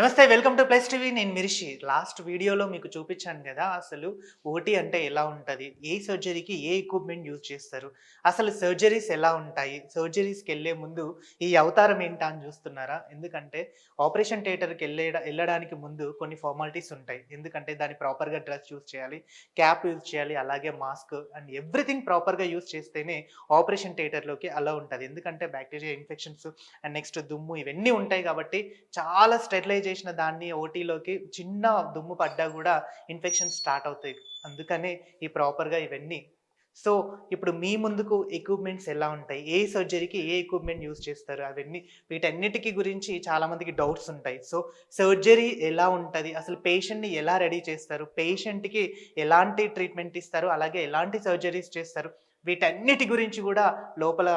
నమస్తే, welcome to plus TV. నేను మిరిషి. Last వీడియోలో మీకు చూపించాను కదా, అసలు ఓటీ అంటే ఎలా ఉంటుంది, ఏ సర్జరీకి ఏ ఎక్విప్మెంట్ యూజ్ చేస్తారు, అసలు సర్జరీస్ ఎలా ఉంటాయి, సర్జరీస్కి వెళ్ళే ముందు ఈ అవతారం ఏంటా అని చూస్తున్నారా? ఎందుకంటే ఆపరేషన్ థియేటర్కి వెళ్ళడానికి ముందు కొన్ని ఫార్మాలిటీస్ ఉంటాయి. ఎందుకంటే దాన్ని ప్రాపర్గా డ్రెస్ యూజ్ చేయాలి, క్యాప్ యూజ్ చేయాలి, అలాగే మాస్క్ అండ్ ఎవ్రీథింగ్ ప్రాపర్గా యూజ్ చేస్తేనే ఆపరేషన్ థియేటర్లోకి అలా ఉంటుంది. ఎందుకంటే బ్యాక్టీరియా ఇన్ఫెక్షన్స్ అండ్ నెక్స్ట్ దుమ్ము ఇవన్నీ ఉంటాయి కాబట్టి చాలా స్టెరిలైజ్ చేసిన దాన్ని ఓటీలోకి చిన్న దుమ్ము పడ్డా కూడా ఇన్ఫెక్షన్ స్టార్ట్ అవుతాయి. అందుకనే ఈ ప్రాపర్‌గా ఇవన్నీ. సో, ఇప్పుడు మీ ముందుకు ఎక్విప్‌మెంట్స్ ఎలా ఉంటాయి? ఏ సర్జరీకి ఏ ఎక్విప్‌మెంట్ యూజ్ చేస్తారు? అవన్నీ వీటన్నిటికి గురించి చాలామందికి డౌట్స్ ఉంటాయి. సో, సర్జరీ ఎలా ఉంటది? అసలు పేషెంట్‌ని ఎలా రెడీ చేస్తారు? పేషెంట్‌కి ఎలాంటి ట్రీట్మెంట్ ఇస్తారు? అలాగే ఎలాంటి సర్జరీస్ చేస్తారు? వీటన్నిటి గురించి గూడా లోపల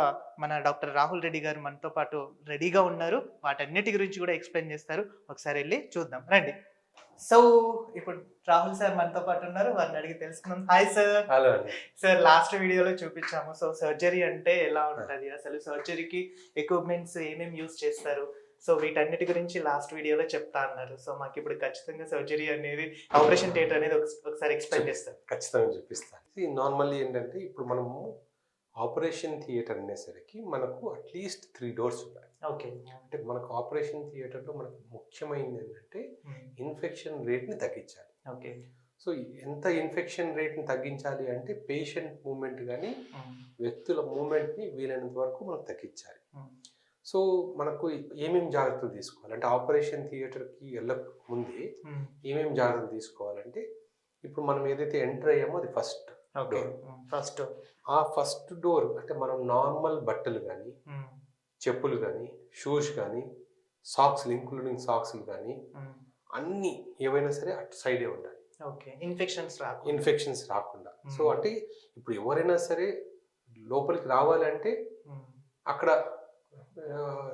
మన డాక్టర్ రాహుల్ రెడ్డి గారు మనతో పాటు రెడీగా ఉన్నారు. వాటన్నిటి గురించి గూడా ఎక్స్‌ప్లెయిన్ చేస్తారు. ఒకసారి ఎళ్లి చూద్దాం రండి. సో, ఇప్పుడు రాహుల్ సార్ మనతో పాటు ఉన్నారు. వారిని అడిగి తెలుసుకుందాం. Hi sir. హలో అండి. సార్, లాస్ట్ వీడియోలో చూపించాము. సో, సర్జరీ అంటే ఎలా ఉంటది? అసలు సర్జరీకి ఎక్విప్‌మెంట్స్ ఏమేమి యూజ్ చేస్తారు? సో, వీటన్నిటి గురించి లాస్ట్ వీడియోలో చెప్తా అన్నారు. సో, మాకిప్పుడు ఖచ్చితంగా సర్జరీ అనేది ఆపరేషన్ థియేటర్ అనేది ఒకసారి ఎక్స్‌ప్లెయిన్ చేస్తారు. ఖచ్చితంగా చూపిస్తాను. ఇది నార్మల్లీ ఏంటంటే ఇప్పుడు మనము ఆపరేషన్ థియేటర్ అనేసరికి మనకు అట్లీస్ట్ 3 డోర్స్ ఉన్నాయి. ఓకే. అంటే మనకు ఆపరేషన్ థియేటర్‌లో మనకు ముఖ్యమైనది ఏంటంటే ఇన్ఫెక్షన్ రేట్‌ని తగ్గించాలి. ఓకే. సో, ఎంత ఇన్ఫెక్షన్ రేట్‌ని తగ్గించాలి అంటే పేషెంట్ మూవ్‌మెంట్ గాని, వ్యక్తుల మూవ్‌మెంట్‌ని వీలైనంత వరకు మనం తగ్గించాలి. సో, మనకు ఏమేమి జాగ్రత్తలు తీసుకోవాలి అంటే ఆపరేషన్ థియేటర్‌కి వెళ్ళక ముందే ఏమేమి జాగ్రత్తలు తీసుకోవాలంటే ఇప్పుడు మనం ఏదైతే ఎంటర్ అయ్యామో అది ఫస్ట్ డోర్. ఆ ఫస్ట్ డోర్ అంటే మనం నార్మల్ బట్టలు కానీ, చెప్పులు కానీ, షూస్ కానీ, సాక్స్లు ఇంక్లూడింగ్ సాక్స్లు కానీ అన్నీ ఏవైనా సరే అటు సైడే ఉండాలి. ఓకే. ఇన్ఫెక్షన్స్ రాకుండా. సో, అంటే ఇప్పుడు ఎవరైనా సరే లోపలికి రావాలంటే అక్కడ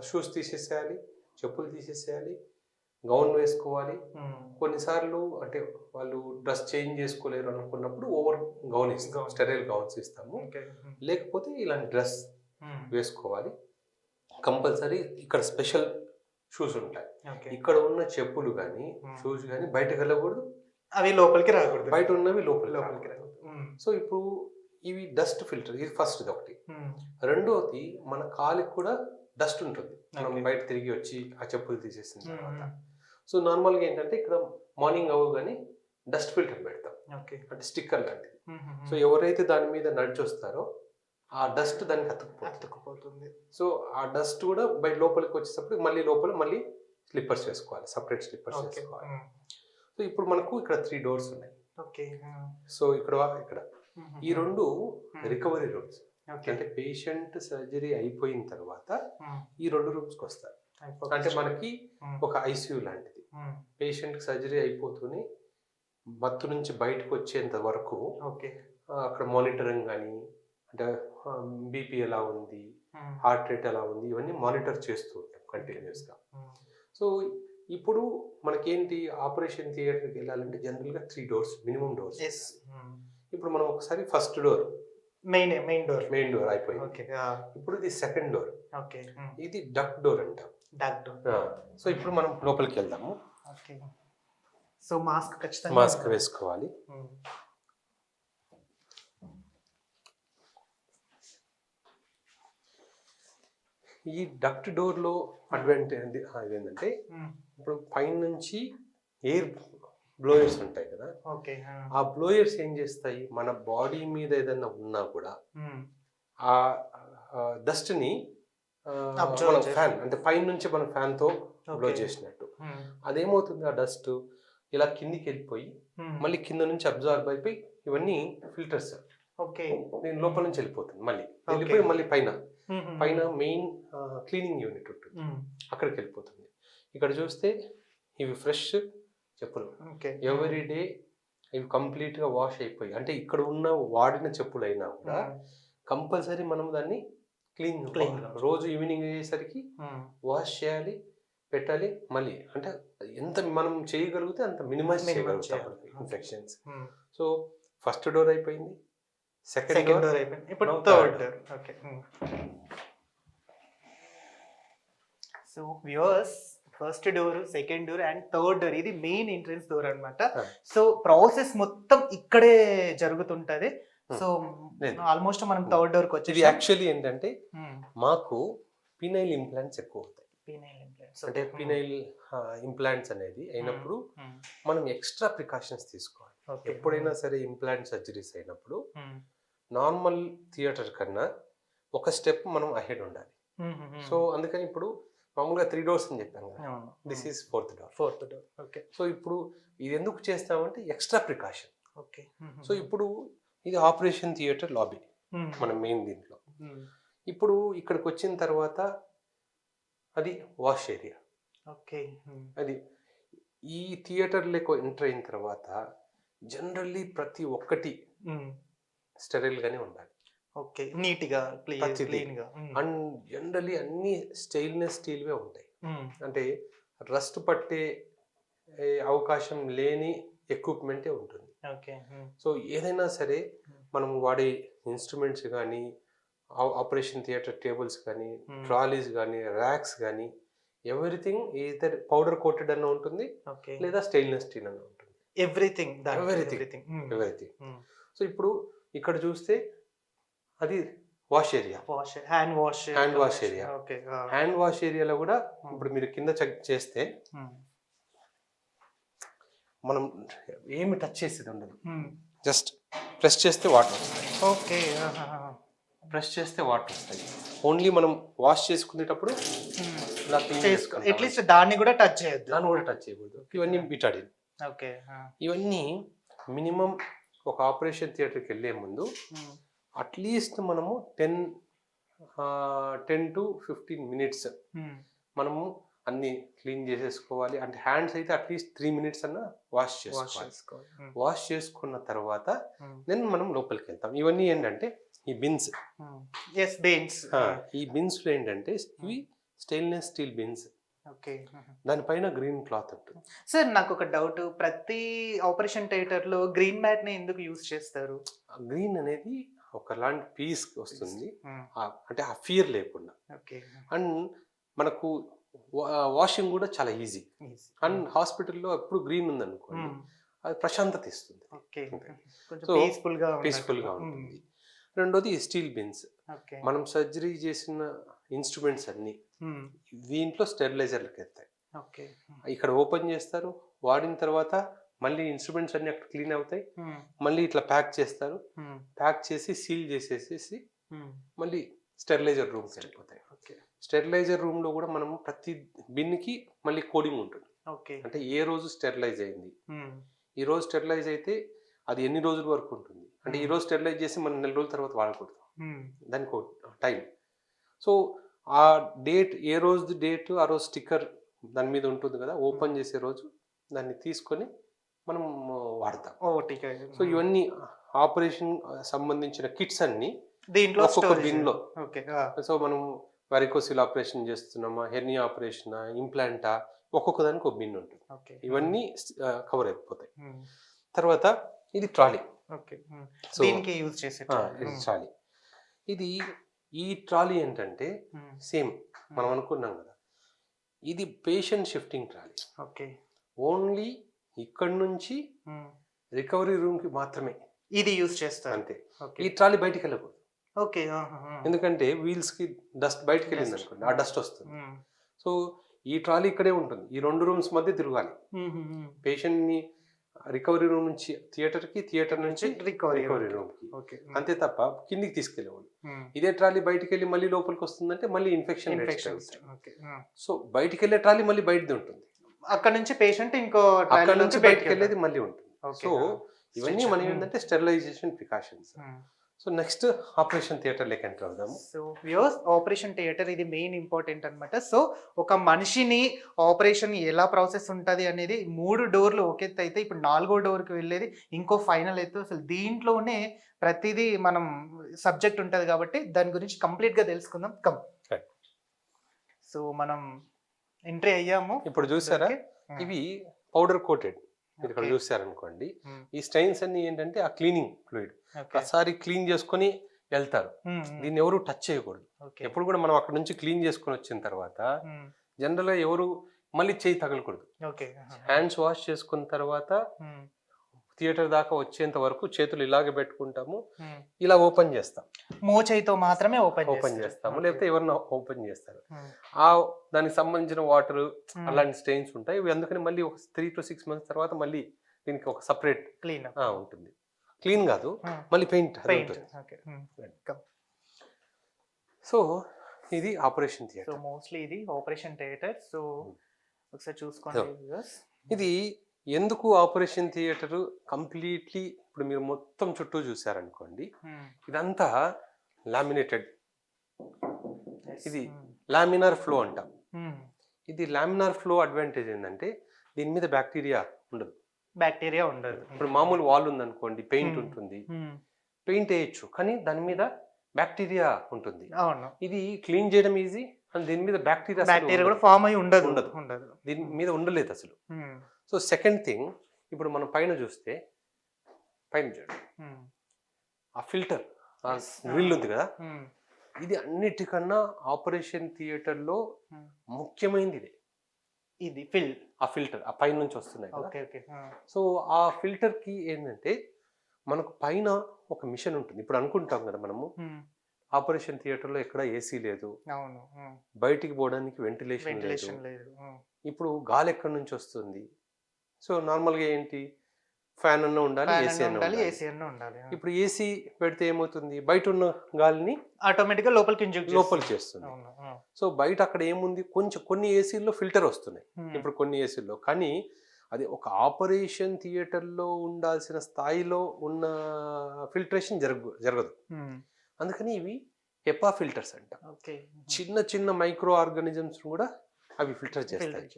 షూస్ తీసేసేయాలి, చెప్పులు తీసేసేయాలి, గౌన్ వేసుకోవాలి. కొన్నిసార్లు అంటే వాళ్ళు డ్రెస్ చేంజ్ చేసుకోలేరు అనుకున్నప్పుడు ఓవర్ గౌన్ ఇస్తాం, స్టెరైల్ గౌన్స్ ఇస్తాము. లేకపోతే ఇలాంటి డ్రెస్ వేసుకోవాలి. కంపల్సరీ ఇక్కడ స్పెషల్ షూస్ ఉంటాయి. ఇక్కడ ఉన్న చెప్పులు కానీ షూస్ కానీ బయటకు వెళ్ళకూడదు, అవి లోపలికి రాకూడదు, బయట ఉన్నవి లోపలికి రాకూడదు. సో, ఇప్పుడు ఇవి డస్ట్ ఫిల్టర్, ఇది ఫస్ట్ ఒకటి. రెండోది మన కాలికి కూడా డస్ట్ ఉంటుంది మనం బయట తిరిగి వచ్చి ఆ చెప్పులు తీసేసిన తర్వాత. సో, నార్మల్గా ఏంటంటే ఇక్కడ మార్నింగ్ అవ్వగానే డస్ట్ ఫిల్టర్ పెడతాం, అంటే స్టిక్కర్ లాంటిది. సో, ఎవరైతే దాని మీద నడిచొస్తారో ఆ డస్ట్ దానికి అతుక్కుపోతుంది. సో, ఆ డస్ట్ కూడా బయట లోపలికి వచ్చేటప్పుడు మళ్ళీ స్లిప్పర్స్ వేసుకోవాలి, సపరేట్ స్లిప్పర్స్ వేసుకోవాలి. సో, ఇప్పుడు మనకు ఇక్కడ 3 డోర్స్ ఉన్నాయి. సో, ఇక్కడ ఈ 2 రికవరీ రూమ్స్. అంటే పేషెంట్ సర్జరీ అయిపోయిన తర్వాత ఈ 2 రూమ్స్కి వస్తారు. అంటే మనకి ఒక ఐసీయూ లాంటిది. పేషెంట్ సర్జరీ అయిపోతూనే మత్తు నుంచి బయటకు వచ్చేంత వరకు అక్కడ మానిటరింగ్ కానీ, అంటే బీపీ ఎలా ఉంది, హార్ట్ రేట్ ఎలా ఉంది, ఇవన్నీ మానిటర్ చేస్తూ ఉంటాం కంటిన్యూస్గా. సో, ఇప్పుడు మనకేంటి ఆపరేషన్ థియేటర్కి వెళ్ళాలంటే జనరల్గా 3 డోర్స్ మినిమం డోర్స్. ఇప్పుడు మనం ఒకసారి ఫస్ట్ డోర్ మెయిన్ డోర్ అయిపోయింది. ఇప్పుడు ఇది సెకండ్ డోర్. ఇది డక్ డోర్ అంటాం. సో, ఇప్పుడు మనం లోపలికి వెళ్దాము. సో, మాస్క్ వేసుకోవాలి. ఈ డక్ట్ డోర్లో అడ్వాంటేజ్ ఏంటంటే ఇప్పుడు పైన నుంచి ఎయిర్ బ్లోయర్స్ ఉంటాయి కదా, ఆ బ్లోయర్స్ ఏం చేస్తాయి, మన బాడీ మీద ఏదైనా ఉన్నా కూడా ఆ డస్ట్ ని ఫ్యాన్, అంటే పైన నుంచి మనం ఫ్యాన్ తో బ్లో చేసినట్టు అదేమవుతుంది, ఆ డస్ట్ ఇలా కిందికి వెళ్ళిపోయి మళ్ళీ కింద నుంచి అబ్జార్బ్ అయిపోయి ఇవన్నీ ఫిల్టర్స్ నేను లోపల నుంచి వెళ్ళిపోతుంది, మళ్ళీ పైన మెయిన్ క్లీనింగ్ యూనిట్ ఉంటుంది, అక్కడికి వెళ్ళిపోతుంది. ఇక్కడ చూస్తే ఇవి ఫ్రెష్ చెప్పులు, ఎవ్రీడే ఇవి కంప్లీట్ గా వాష్ అయిపోయి, అంటే ఇక్కడ ఉన్న వాడిన చెప్పులు అయినా కూడా కంపల్సరీ మనం దాన్ని క్లీన్ రోజు ఈవినింగ్ అయ్యేసరికి వాష్ చేయాలి, పెట్టాలి. మళ్ళీ అంటే ఎంత మనం చేయగలిగితే అంత మినిమైజ్ చేయగలుగుతాం ఇన్ఫెక్షన్స్. సో, ఫస్ట్ డోర్ అయిపోయింది, సెకండ్ డోర్ అయిపోయింది, ఇప్పుడు third door. So viewers, first door, second door and third door, ఇది మెయిన్ ఎంట్రన్స్ డోర్ అన్నమాట. Ah. సో ప్రాసెస్ మొత్తం ఇక్కడే జరుగుతుంటది. సో లేదు. ఆల్మోస్ట్ మనం థర్డ్ డోర్ కి ఇది వచ్చేసాం. యాక్చువల్లీ ఏంటంటే మాకు పినైల్ ఇంప్లాంట్స్ ఎక్కువ అవుతాయి. Penile implants. అంటే పినైల్ ఇంప్లాంట్స్ అనేది అయినప్పుడు మనం ఎక్స్ట్రా ప్రికాషన్స్ తీసుకోవాలి. Okay. ఎప్పుడైనా సరే ఇంప్లాంట్ సర్జరీస్ అయినప్పుడు నార్మల్ థియేటర్ కన్నా ఒక స్టెప్ మనం అహెడ్ ఉండాలి. సో అందుకని ఇప్పుడు మామూలుగా 3 doors అని చెప్పాం కదా, this is 4th door. Fourth door. Okay. So ఇప్పుడు ఇది ఎందుకు చేస్తామంటే ఎక్స్ట్రా ప్రికాషన్. ఓకే. సో ఇప్పుడు ఇది ఆపరేషన్ థియేటర్ లాబీ మన మెయిన్ దీంట్లో. ఇప్పుడు ఇక్కడికి వచ్చిన తర్వాత అది వాష్ ఏరియా. ఓకే. అది ఈ థియేటర్లోకి ఎంటర్ అయిన తర్వాత జనరల్లీ ప్రతి ఒక్కటి స్టెరైల్ గానే ఉండాలి. ఓకే. నీట్ గా ప్రతిదీ. క్లీన్ గా. అండ్ జనరల్లీ అన్ని స్టెయిన్లెస్ స్టీల్వే ఉంటాయి. అంటే రస్ట్ పట్టే అవకాశం లేని ఎక్విప్మెంటే ఉంటుంది. ఓకే. సో ఏదైనా సరే మనం వాడే ఇన్స్ట్రుమెంట్స్ కానీ, ఆపరేషన్ థియేటర్ టేబుల్స్ కానీ, ట్రాలీస్ కానీ, ర్యాక్స్ కానీ, ఎవ్రీథింగ్ ఈదర్ పౌడర్ కోటెడ్ అన్న ఉంటుంది ఓకే. లేదా స్టెయిన్లెస్ స్టీల్ అన్న ఉంటుంది. Everything Everything. సో ఇప్పుడు ఇక్కడ చూస్తే అది wash area, wash, hand wash, hand wash area. Okay. Hand wash ఏరియాలో కూడా ఇప్పుడు మీరు కింద చెక్ చేస్తే మనం ఏమి టచ్ చేసేది ఉండదు. జస్ట్ ప్రెస్ చేస్తే వాటర్ వస్తాయి. ఓకే. ప్రెస్ చేస్తే వాటర్ వస్తాయి. ఓన్లీ మనం వాష్ చేసుకునేటప్పుడు ఇలా clean చేసుకుంటాం. అట్లీస్ట్ దాన్ని కూడా టచ్ చేయొద్దు. దాన్ని కూడా టచ్ చేయకూడదు. ఇవన్నీ బిటాడిన్. ఓకే. ఇవన్నీ మినిమం ఒక ఆపరేషన్ థియేటర్కి వెళ్ళే ముందు అట్లీస్ట్ మనము 10 to 15 minutes మనము అన్ని క్లీన్ చేసేసుకోవాలి. అంటే హ్యాండ్స్ అయితే అట్లీస్ట్ 3 minutes అన్న వాష్ చేసుకోవాలి. వాష్ చేసుకున్న తర్వాత దెన్ మనం లోపలికి వెళ్తాం. ఇవన్నీ ఏంటంటే ఈ బిన్స్. ఈ బిన్స్ లో ఏంటంటే ఇవి స్టెయిన్లెస్ స్టీల్ బిన్స్. ఓకే. దానిపైన గ్రీన్ క్లాత్ ఉంటుంది. సార్ నాకు ఒక డౌట్, ప్రతి ఆపరేషన్ థియేటర్ లో గ్రీన్ మ్యాట్ ని ఎందుకు యూజ్ చేస్తారు? గ్రీన్ అనేది ఒకలాంటి పీస్ వస్తుంది, అంటే ఆ ఫియర్ లేకుండా. ఓకే. అండ్ మనకు వాషింగ్ కూడా చాలా ఈజీ. అండ్ హాస్పిటల్లో ఎప్పుడు గ్రీన్ ఉంది అనుకోండి, అది ప్రశాంతత ఇస్తుంది. ఓకే. సో పీస్ఫుల్ గా ఉంటుంది. రెండోది స్టీల్ బిన్స్. ఓకే. మనం సర్జరీ చేసిన ఇన్స్ట్రుమెంట్స్ అన్ని దీంట్లో స్టెరిలైజర్లకు వెళ్తాయి. ఓకే. ఇక్కడ ఓపెన్ చేస్తారు, వాడిన తర్వాత మళ్ళీ ఇన్స్ట్రుమెంట్స్ అన్ని అక్కడ క్లీన్ అవుతాయి, మళ్ళీ ఇట్లా ప్యాక్ చేస్తారు, ప్యాక్ చేసి సీల్ చేసేసి మళ్ళీ స్టెరిలైజర్ రూమ్కి వెళ్ళిపోతాయి. స్టెరిలైజర్ రూమ్ లో కూడా మనం ప్రతి బిన్కి మళ్ళీ కోడింగ్ ఉంటుంది. ఓకే. అంటే ఏ రోజు స్టెరిలైజ్ అయింది, ఈ రోజు స్టెరిలైజ్ అయితే అది ఎన్ని రోజుల వరకు ఉంటుంది. అంటే ఈ రోజు స్టెరిలైజ్ చేసి మనం 4 రోజుల తర్వాత వాడకూడదు, దానికి టైం. సో ఆ డేట్, ఏ రోజు డేట్ ఆ రోజు స్టిక్కర్ దాని మీద ఉంటుంది కదా, ఓపెన్ చేసే రోజు దాన్ని తీసుకొని మనం వాడతాం. సో ఇవన్నీ ఆపరేషన్ సంబంధించిన కిట్స్ అన్ని దీంట్లో ఒక్కొక్క బిన్ లో. ఓకే. సో మనం వారికోసిల్ ఆపరేషన్ చేస్తున్నామా, హెర్నియా ఆపరేషన్, ఇంప్లాంటా, ఒక్కొక్క దానికి ఒక బిన్ ఉంటుంది. ఇవన్నీ కవర్ అయిపోతాయి. తర్వాత ఇది ట్రాలీ. సో దీనికి యూజ్ చేసే ట్రాలీ. ఈ ట్రాలీ ఏంటంటే సేమ్ మనం అనుకున్నాం కదా, ఇది patient shifting trolley. Okay. Only ఇక్కడ నుంచి రికవరీ రూమ్ కి మాత్రమే ఇది యూజ్ చేస్తారు అంతే. ఈ ట్రాలీ బయటికి వెళ్ళకూడదు. ఓకే. ఎందుకంటే వీల్స్ కి డస్ట్ బయటికి వెళ్ళింది అనుకోండి, ఆ డస్ట్ వస్తుంది. సో ఈ ట్రాలీ ఇక్కడే ఉంటుంది, ఈ 2 rooms మధ్య తిరగాలి. పేషెంట్ ని రికవరీ రూమ్ నుంచి థియేటర్ కి, థియేటర్ నుంచి రికవరీ రూమ్ కి, అంతే తప్ప కిందికి తీసుకెళ్ళేవాళ్ళు. ఇదే ట్రాలీ బయటికి వెళ్ళి మళ్ళీ లోపలికి వస్తుందంటే మళ్ళీ ఇన్ఫెక్షన్. సో బయటికి వెళ్ళే ట్రాలీ మళ్ళీ బయటది ఉంటుంది, అక్కడ నుంచి పేషెంట్ ఇంకో అక్కడ నుంచి బయటికి వెళ్ళేది మళ్ళీ ఉంటుంది. సో ఇవన్నీ మనం ఏంటంటే sterilisation precautions. So next operation theatre లెక్క ఎంటర్ అవుదాము. సో వ్యూవర్స్, ఆపరేషన్ థియేటర్ ఇది మెయిన్ ఇంపార్టెంట్ అన్నమాట. సో ఒక మనిషిని ఆపరేషన్ ఎలా ప్రాసెస్ ఉంటుంది అనేది 3 doorలు ఒక ఎత్తు అయితే, ఇప్పుడు 4వ డోర్కి వెళ్ళేది ఇంకో ఫైనల్ ఎత్తు. అసలు దీంట్లోనే ప్రతిదీ మనం సబ్జెక్ట్ ఉంటుంది కాబట్టి దాని గురించి కంప్లీట్గా తెలుసుకుందాం. సో మనం ఎంట్రీ అయ్యాము. ఇప్పుడు చూసారా, ఇవి పౌడర్ కోటెడ్. మీరు ఇక్కడ చూసారనుకోండి, ఈ స్టైన్స్ అన్ని ఏంటంటే ఆ క్లీనింగ్ ఫ్లూయిడ్. ఒకసారి క్లీన్ చేసుకొని వెళ్తారు, దీన్ని ఎవరు టచ్ చేయకూడదు. ఎప్పుడు కూడా మనం అక్కడ నుంచి క్లీన్ చేసుకొని వచ్చిన తర్వాత జనరల్ గా ఎవరు మళ్ళీ చేయి తగలకూడదు. ఓకే. హ్యాండ్స్ వాష్ చేసుకున్న తర్వాత థియేటర్ దాకా వచ్చేంత వరకు చేతులు ఇలాగే పెట్టుకుంటాము, ఇలా ఓపెన్ చేస్తాం. మోచేయితో మాత్రమే ఓపెన్ చేస్తాము, లేకపోతే ఎవరన్నా ఓపెన్ చేస్తారు. ఆ దానికి సంబంధించిన వాటర్ అలాంటి స్టెయిన్స్ ఉంటాయి. ఇవి అందుకని మళ్ళీ ఒక 3 to 6 months తర్వాత మళ్ళీ దీనికి ఒక సపరేట్ క్లీన్ ఉంటుంది. క్లీన్ కాదు, మళ్ళీ పెయింట్. సో ఇది ఆపరేషన్ సో థియేటర్. మోస్ట్లీ ఇది ఆపరేషన్ థియేటర్. సో ఒకసారి చూసుకోండి. ఇది ఎందుకు ఆపరేషన్ థియేటర్ కంప్లీట్లీ ఇప్పుడు మీరు మొత్తం చుట్టూ చూసారనుకోండి, ఇదంతా లామినేటెడ్. ఇది లామినార్ ఫ్లో అంటాం. ఇది లామినార్ ఫ్లో అడ్వాంటేజ్ ఏంటంటే దీని మీద బ్యాక్టీరియా ఉండదు. ఇప్పుడు మామూలు వాల్ ఉందనుకోండి, పెయింట్ ఉంటుంది, పెయింట్ వేయచ్చు, కానీ దాని మీద బ్యాక్టీరియా ఉంటుంది. ఇది క్లీన్ చేయడం ఈజీ, అండ్ దీని మీద బ్యాక్టీరియా కూడా ఫామ్ అయి ఉండదు, దీని మీద ఉండలేదు అసలు. సో సెకండ్ థింగ్, ఇప్పుడు మనం పైన చూస్తే, పైన చూడండి ఆ ఫిల్టర్, ఆ గ్రిల్ ఉంది కదా, ఇది అన్నిటికన్నా ఆపరేషన్ థియేటర్ లో ముఖ్యమైనది ఇదే. ఇది ఆ ఫిల్టర్ ఆ పైన నుంచి వస్తున్నాయి కదా. సో ఆ ఫిల్టర్ కి ఏంటంటే మనకు పైన ఒక మిషన్ ఉంటుంది. ఇప్పుడు అనుకుంటాం కదా మనము, ఆపరేషన్ థియేటర్ లో ఎక్కడ ఏసీ లేదు, బయటికి పోవడానికి వెంటిలేషన్ లేదు, ఇప్పుడు గాలి ఎక్కడి నుంచి వస్తుంది? సో నార్మల్ గా ఏంటి, ఫ్యాన్ అన్న ఉండాలి, ఏసీ అన్న ఉండాలి. ఇప్పుడు ఏసీ పెడితే ఏమవుతుంది, బయట ఉన్న గాలిని ఆటోమేటిక్ గా లోపలికి చేస్తుంది. సో బయట అక్కడ ఏముంది, కొన్ని ఏసీల్లో ఫిల్టర్ వస్తున్నాయి, ఇప్పుడు కొన్ని ఏసీల్లో, కానీ అది ఒక ఆపరేషన్ థియేటర్ లో ఉండాల్సిన స్థాయిలో ఉన్న ఫిల్టరేషన్ జరగదు. అందుకని ఇవి హెపా ఫిల్టర్స్ అంట. చిన్న చిన్న మైక్రో ఆర్గానిజమ్స్ కూడా అవి ఫిల్టర్ చేస్తాయి.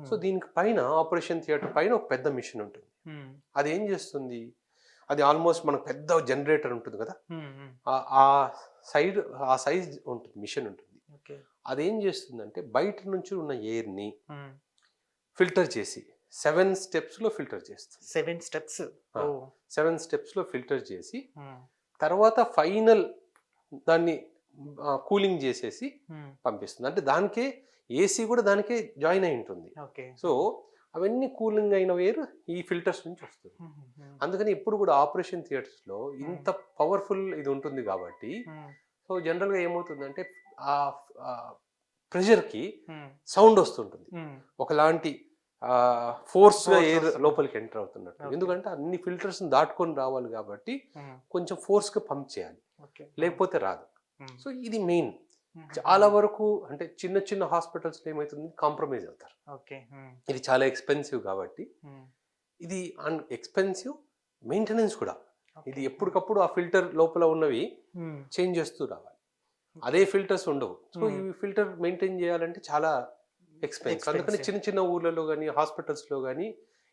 సో దీనికి పైన ఆపరేషన్ థియేటర్ పైన ఒక పెద్ద మిషన్ ఉంటుంది. అది ఏం చేస్తుంది, అది ఆల్మోస్ట్ మనకు పెద్ద జనరేటర్ ఉంటుంది కదా, ఆ సైజ్ ఉంటుంది, మిషన్ ఉంటుంది. అదేం చేస్తుందంటే బయట నుంచి ఉన్న ఎయిర్ ని ఫిల్టర్ చేసి 7 steps లో ఫిల్టర్ చేస్తుంది. 7 steps లో ఫిల్టర్ చేసి తర్వాత ఫైనల్ దాన్ని కూలింగ్ చేసేసి పంపిస్తుంది. అంటే దానికే ఏసీ కూడా దానికే జాయిన్ అయి ఉంటుంది. సో అవన్నీ కూలింగ్ అయిన వేరు ఈ ఫిల్టర్స్ నుంచి వస్తుంది. అందుకని ఇప్పుడు కూడా ఆపరేషన్ థియేటర్స్ లో ఇంత పవర్ఫుల్ ఇది ఉంటుంది కాబట్టి, సో జనరల్ గా ఏమవుతుందంటే ఆ ప్రెషర్ కి సౌండ్ వస్తుంటుంది, ఒకలాంటి ఫోర్స్ గా ఎయిర్ లోపలికి ఎంటర్ అవుతున్నట్టు. ఎందుకంటే అన్ని ఫిల్టర్స్ దాటుకొని రావాలి కాబట్టి కొంచెం ఫోర్స్ గా పంప్ చేయాలి, లేకపోతే రాదు. సో ఇది మెయిన్. చాలా వరకు అంటే చిన్న చిన్న హాస్పిటల్స్ లో ఏమైతుంది, కాంప్రమైజ్ అవుతారు. ఇది చాలా ఎక్స్పెన్సివ్ కాబట్టి, ఇది ఎక్స్పెన్సివ్ మెయింటెనెన్స్ కూడా. ఇది ఎప్పటికప్పుడు ఆ ఫిల్టర్ లోపల ఉన్నవి చేంజ్ చేస్తూ రావాలి. అదే ఫిల్టర్స్ ఉండవు. సో ఈ ఫిల్టర్ మెయింటైన్ చేయాలంటే చాలా ఎక్స్పెన్సివ్. అందుకని చిన్న చిన్న ఊర్లలో కానీ హాస్పిటల్స్ లో కానీ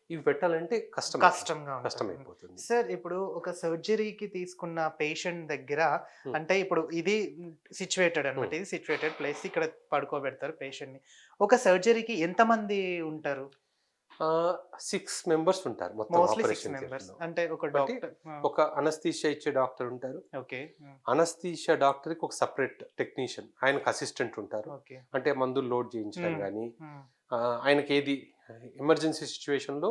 ఇవి పెట్టాలంటే కష్టమైపోతుంది. సార్ ఇప్పుడు ఒక సర్జరీకి తీసుకున్న పేషెంట్ దగ్గర, అంటే ఇప్పుడు ఇది సిచ్యువేటెడ్ అనమాట, ఇది సిచ్యువేటెడ్ ప్లేస్, ఇక్కడ పడుకోబెడతారు పేషెంట్ ని. ఒక సర్జరీకి ఎంత మంది ఉంటారు? 6 members ఉంటారు మొత్తం ఆపరేషన్ థియేటర్ లో. అంటే ఒక డాక్టర్, ఒక అనస్థీషియా ఇచ్చే డాక్టర్ ఉంటారు. అనస్థీషియా డాక్టర్ కి ఒక సపరేట్ టెక్నీషియన్, ఆయనకు అసిస్టెంట్ ఉంటారు. అంటే మందులు లోడ్ చేయించడం కానీ, ఆయనకి ఏది ఎమర్జెన్సీ సిచ్యువేషన్ లో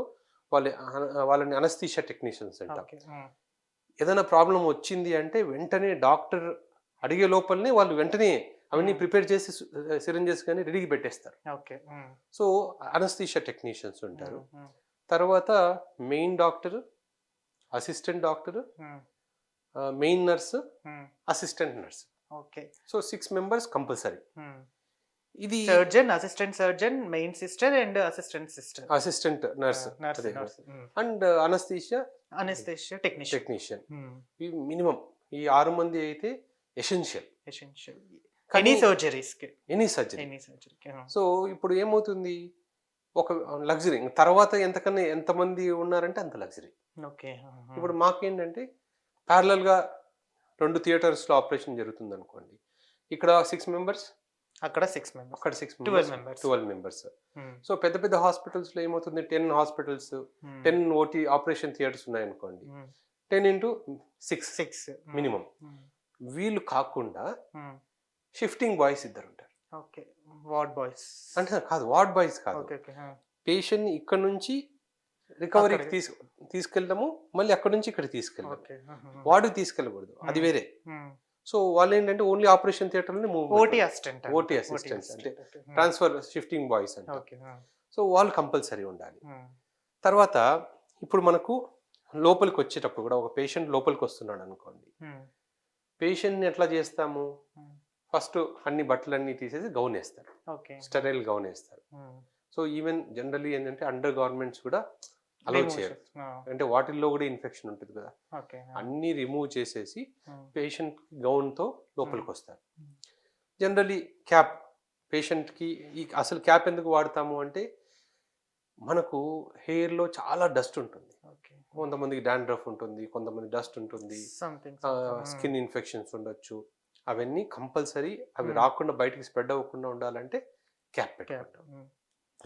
వాళ్ళని అనస్థీషియా టెక్నీషియన్స్ అంటారు. ఏదైనా ప్రాబ్లం వచ్చింది అంటే వెంటనే డాక్టర్ అడిగే లోపలనే వాళ్ళు వెంటనే అవన్నీ ప్రిపేర్ చేసి సిరంజెస్ కానీ రెడీకి పెట్టేస్తారు. సో అనస్థీషియా టెక్నీషియన్స్ ఉంటారు. తర్వాత main doctor, assistant doctor, main nurse, assistant nurse. So 6 members compulsory. ఇది surgeon, assistant surgeon, main sister and assistant nurse and anaesthesia technician. Minimum ఈ 6 మంది అయితే ఎసెన్షియల్ ఎనీ సర్జరీ. సో ఇప్పుడు ఏమవుతుంది, ఒక లగ్జరీ. తర్వాత ఎంతమంది ఉన్నారంటే అంత లగ్జరీ. ఇప్పుడు మాకేంటంటే ప్యారలల్ గా 2 థియేటర్స్ లో ఆపరేషన్ జరుగుతుంది అనుకోండి, ఇక్కడ 6 members, అక్కడ 6 members, 12 members. సో పెద్ద పెద్ద హాస్పిటల్స్ లో ఏమవుతుంది, 10 హాస్పిటల్స్, 10 ఓటీ ఆపరేషన్ థియేటర్స్ ఉన్నాయి అనుకోండి, 10 into 6 మినిమం. వీళ్ళు కాకుండా షిఫ్టింగ్ బాయ్స్ 2 ఉంటారు. Ward boys. అంటే కాదు, వార్డ్ బాయ్స్ కాదు. ఓకే. ఓకే. పేషెంట్ ఇక్కడ నుంచి రికవరీకి అక్కడికి. తీసుకెళ్ళడము, మళ్ళీ అక్కడ నుంచి ఇక్కడికి తీసుకెళ్ళడం. ఓకే. వార్డుకి తీసుకెళ్ళకూడదు, అది వేరే. సో వాళ్ళు ఏంటంటే ఓన్లీ ఆపరేషన్ థియేటర్లోనే ఓటీ అసిస్టెంట్. ఓటీ అసిస్టెంట్స్ అంటే ట్రాన్స్ఫర్ షిఫ్టింగ్ బాయ్స్ అంటే. ఓకే. సో వాళ్ళు కంపల్సరీ ఉండాలి. తర్వాత ఇప్పుడు మనకు లోపలికి వచ్చేటప్పుడు కూడా ఒక పేషెంట్ లోపలికి వస్తున్నాడు అనుకోండి, పేషెంట్ని ఎట్లా చేస్తాము? ఫస్ట్ అన్ని బట్టలన్నీ తీసేసి గౌన్ వేస్తారు, ఓకే. స్టెరైల్ గౌన్ వేస్తారు. సో ఈవెన్ జనరల్లీ ఏంటంటే అండర్ గార్మెంట్స్ కూడా అలౌ చేయరు, అంటే వాటిల్లో కూడా ఇన్ఫెక్షన్ ఉంటుంది కదా. ఓకే. అన్ని రిమూవ్ చేసేసి పేషెంట్ గౌన్తో లోపలికి వస్తారు. జనరల్లీ క్యాప్ పేషెంట్కి, ఈ అసలు క్యాప్ ఎందుకు వాడతాము అంటే మనకు హెయిర్లో చాలా డస్ట్ ఉంటుంది. కొంతమందికి డాండ్రఫ్ ఉంటుంది, కొంతమంది డస్ట్ ఉంటుంది, స్కిన్ ఇన్ఫెక్షన్స్ ఉండొచ్చు. అవన్నీ కంపల్సరీ, అవి రాకుండా బయటికి స్ప్రెడ్ అవ్వకుండా ఉండాలంటే క్యాప్ పెట్టుకుంటాం.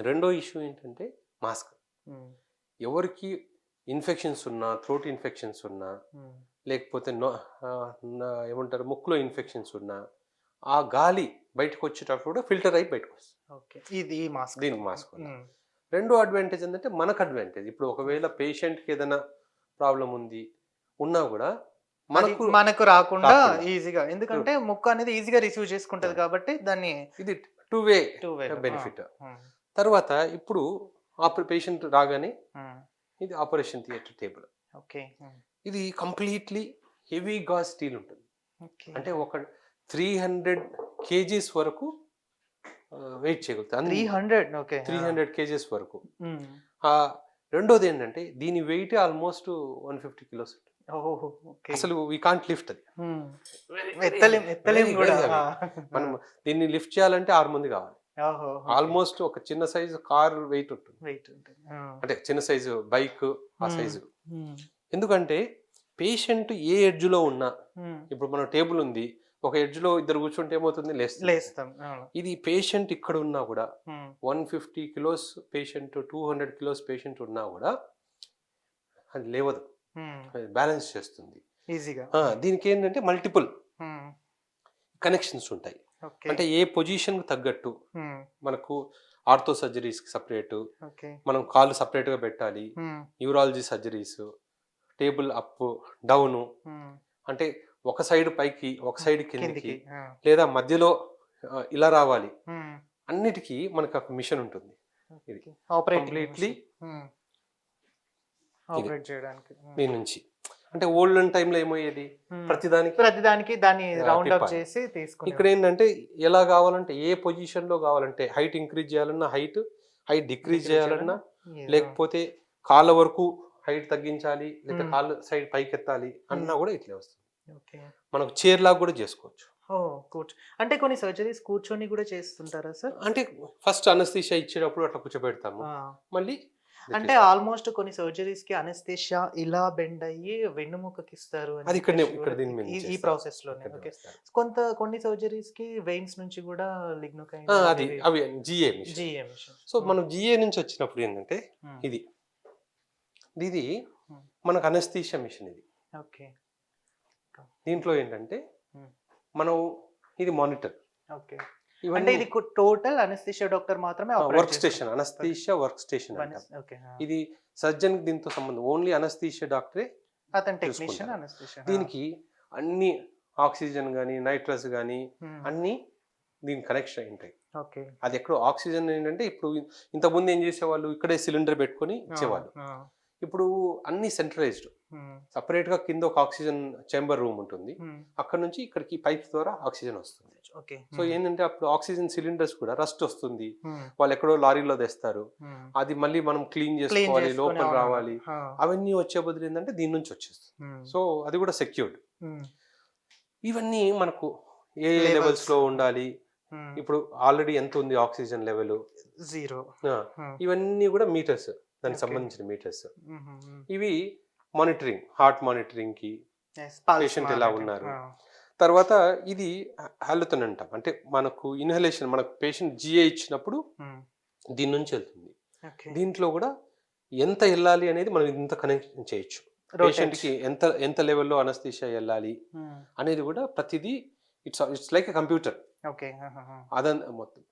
రెండో ఇష్యూ ఏంటంటే మాస్క్. ఎవరికి ఇన్ఫెక్షన్స్ ఉన్నా, థ్రోట్ ఇన్ఫెక్షన్స్ ఉన్నా, లేకపోతే ఏమంటారు ముక్కులో ఇన్ఫెక్షన్స్ ఉన్నా, ఆ గాలి బయటకు వచ్చేటప్పుడు కూడా ఫిల్టర్ అయి బయటకు వస్తుంది. దీనికి మాస్క్. రెండో అడ్వాంటేజ్ ఏంటంటే మనకు అడ్వాంటేజ్. ఇప్పుడు ఒకవేళ పేషెంట్కి ఏదైనా ప్రాబ్లం ఉంది ఉన్నా కూడా మనకు రాకుండా ఈజీగా, ఎందుకంటే ముక్కు అనేది ఈజీగా రిసీవ్ చేసుకుంటది కాబట్టి దాన్ని, ఇది టూ వే బెనిఫిట్. తర్వాత ఇప్పుడు పేషెంట్ రాగానే ఇది ఆపరేషన్ థియేటర్ టేబుల్. ఓకే. ఇది కంప్లీట్లీ హెవీ గాజ్ స్టీల్ ఉంటుంది. అంటే ఒక 300 kgs వరకు వెయిట్ చేయగలుగుతారు. 300 kgs వరకు. రెండోది ఏంటంటే దీని వెయిట్ ఆల్మోస్ట్ 150 kilos. అసలు వీ కాంట్ లిఫ్ట్ అది. మనం దీన్ని లిఫ్ట్ చేయాలంటే 6 మంది కావాలి. ఆల్మోస్ట్ ఒక చిన్న సైజు కార్ వెయిట్ ఉంటుంది, అంటే చిన్న సైజు బైక్ ఆ సైజు. ఎందుకంటే పేషెంట్ ఏ ఎడ్జ్ లో ఉన్నా, ఇప్పుడు మన టేబుల్ ఉంది, ఒక ఎడ్జ్ లో ఇద్దరు కూర్చుంటే ఏమవుతుంది, లేస్తాం. ఇది పేషెంట్ ఇక్కడ ఉన్నా కూడా 150 kilos పేషెంట్, 200 kilos పేషెంట్ ఉన్నా కూడా అది లేవదు, బ్యాలెన్స్ చేస్తుంది ఈజీగా. దీనికి ఏంటంటే మల్టిపుల్ కనెక్షన్స్ ఉంటాయి. అంటే ఏ పొజిషన్ కు తగ్గట్టు మనకు ఆర్థో సర్జరీస్ కి సపరేట్, మనం కాళ్ళు సపరేట్ గా పెట్టాలి, neurology surgeries, table up down, అంటే ఒక సైడ్ పైకి ఒక సైడ్ కిందికి, లేదా మధ్యలో ఇలా రావాలి, అన్నిటికీ మనకు ఒక మిషన్ ఉంటుంది. ఇది కంప్లీట్లీ దీని నుంచి. అంటే ఓల్డెన్ టైంలో ఏమయ్యేది, ప్రతిదానికి దాన్ని రౌండ్ అప్ చేసి తీసుకుని, ఇక్కడ ఏంటంటే ఎలా కావాలంటే ఏ పొజిషన్ లో కావాలంటే, హైట్ ఇంక్రీజ్ చేయాలన్నా హైట్ డిక్రీజ్ చేయాలన్నా, లేకపోతే కాళ్ళ వరకు హైట్ తగ్గించాలి, లేదా కాళ్ళ సైడ్ పైకి ఎత్తాలి అన్నా కూడా ఇట్లే వస్తుంది. మనకు చైర్ లాగా కూడా చేసుకోవచ్చు. అంటే కొన్ని సర్జరీస్ కూర్చొని కూడా చేస్తుంటారా సార్? అంటే ఫస్ట్ అనస్థీషియా ఇచ్చేటప్పుడు అట్లా కూర్చోబెడతాము, మళ్ళీ అంటే ఆల్మోస్ట్ కొన్ని సర్జరీస్ కి అనస్థీషియా ఇలా బెండ్ అయ్యి వెన్నుముకకి ఇస్తారు, అది ఇక్కడ ఈ ప్రాసెస్ లోనే. ఓకే. కొన్ని సర్జరీస్ కి వెయిన్స్ నుంచి కూడా లిగ్నోకైన్, అది అవి జిఏ మిషన్. సో మనం జిఏ నుంచి వచ్చినప్పుడు ఏంటంటే ఇది మనకు అనస్థీషియా మిషన్. ఇది ఓకే. దీంట్లో ఏంటంటే మనం ఇది మానిటర్. ఓకే. అంటే ఇది టోటల్ అనస్థీషియా డాక్టర్ మాత్రమే work station, anaesthesia work station అంటాం. ఇది సర్జన్ కి దీంతో సంబంధం, ఓన్లీ అనస్థీషియా డాక్టరే అతను టెక్నీషియన్ అనస్థీషియా. దీనికి అన్ని ఆక్సిజన్ గానీ నైట్రస్ గానీ అన్ని దీనికి కనెక్షన్ అయి ఉంటాయి. ఓకే. అది ఎక్కడో ఆక్సిజన్ ఏంటంటే ఇప్పుడు ఇంతకుముందు ఏం చేసేవాళ్ళు, ఇక్కడే సిలిండర్ పెట్టుకొని ఇచ్చేవాళ్ళు. ఇప్పుడు అన్ని సెంట్రలైజ్డ్, సపరేట్ గా కింద ఒక ఆక్సిజన్ చేంబర్ రూమ్ ఉంటుంది, అక్కడ నుంచి ఇక్కడికి పైప్స్ ద్వారా ఆక్సిజన్ వస్తుంది. సో ఏంటంటే అప్పుడు ఆక్సిజన్ సిలిండర్స్ కూడా రస్ట్ వస్తుంది, వాళ్ళు ఎక్కడో లారీలో తెస్తారు, అది మళ్ళీ మనం క్లీన్ చేసుకోవాలి, లోపల రావాలి, అవన్నీ వచ్చే బదులు ఏంటంటే దీని నుంచి వచ్చేస్తుంది. సో అది కూడా సెక్యూర్డ్. ఇవన్నీ మనకు ఏ లెవెల్స్ లో ఉండాలి, ఇప్పుడు ఆల్రెడీ ఎంత ఉంది ఆక్సిజన్ లెవెల్, 0, ఇవన్నీ కూడా మీటర్స్, దానికి సంబంధించిన మీటర్స్. ఇవి మానిటరింగ్, హార్ట్ మానిటరింగ్ కి, పేషెంట్ ఎలా ఉన్నారు. తర్వాత ఇది హాలుతన్ అంటాం, అంటే మనకు ఇన్హలేషన్, మనకు పేషెంట్ జిఏ ఇచ్చినప్పుడు దీని నుంచి వెళ్తుంది. దీంట్లో కూడా ఎంత వెళ్ళాలి అనేది మనం ఇంత కనెక్ట్ చేయొచ్చు. పేషెంట్ కి ఎంత లెవెల్లో అనస్థీషియా వెళ్ళాలి అనేది కూడా ప్రతిదీ ఇట్స్ లైక్ ఎ కంప్యూటర్. అదంతా మొత్తం.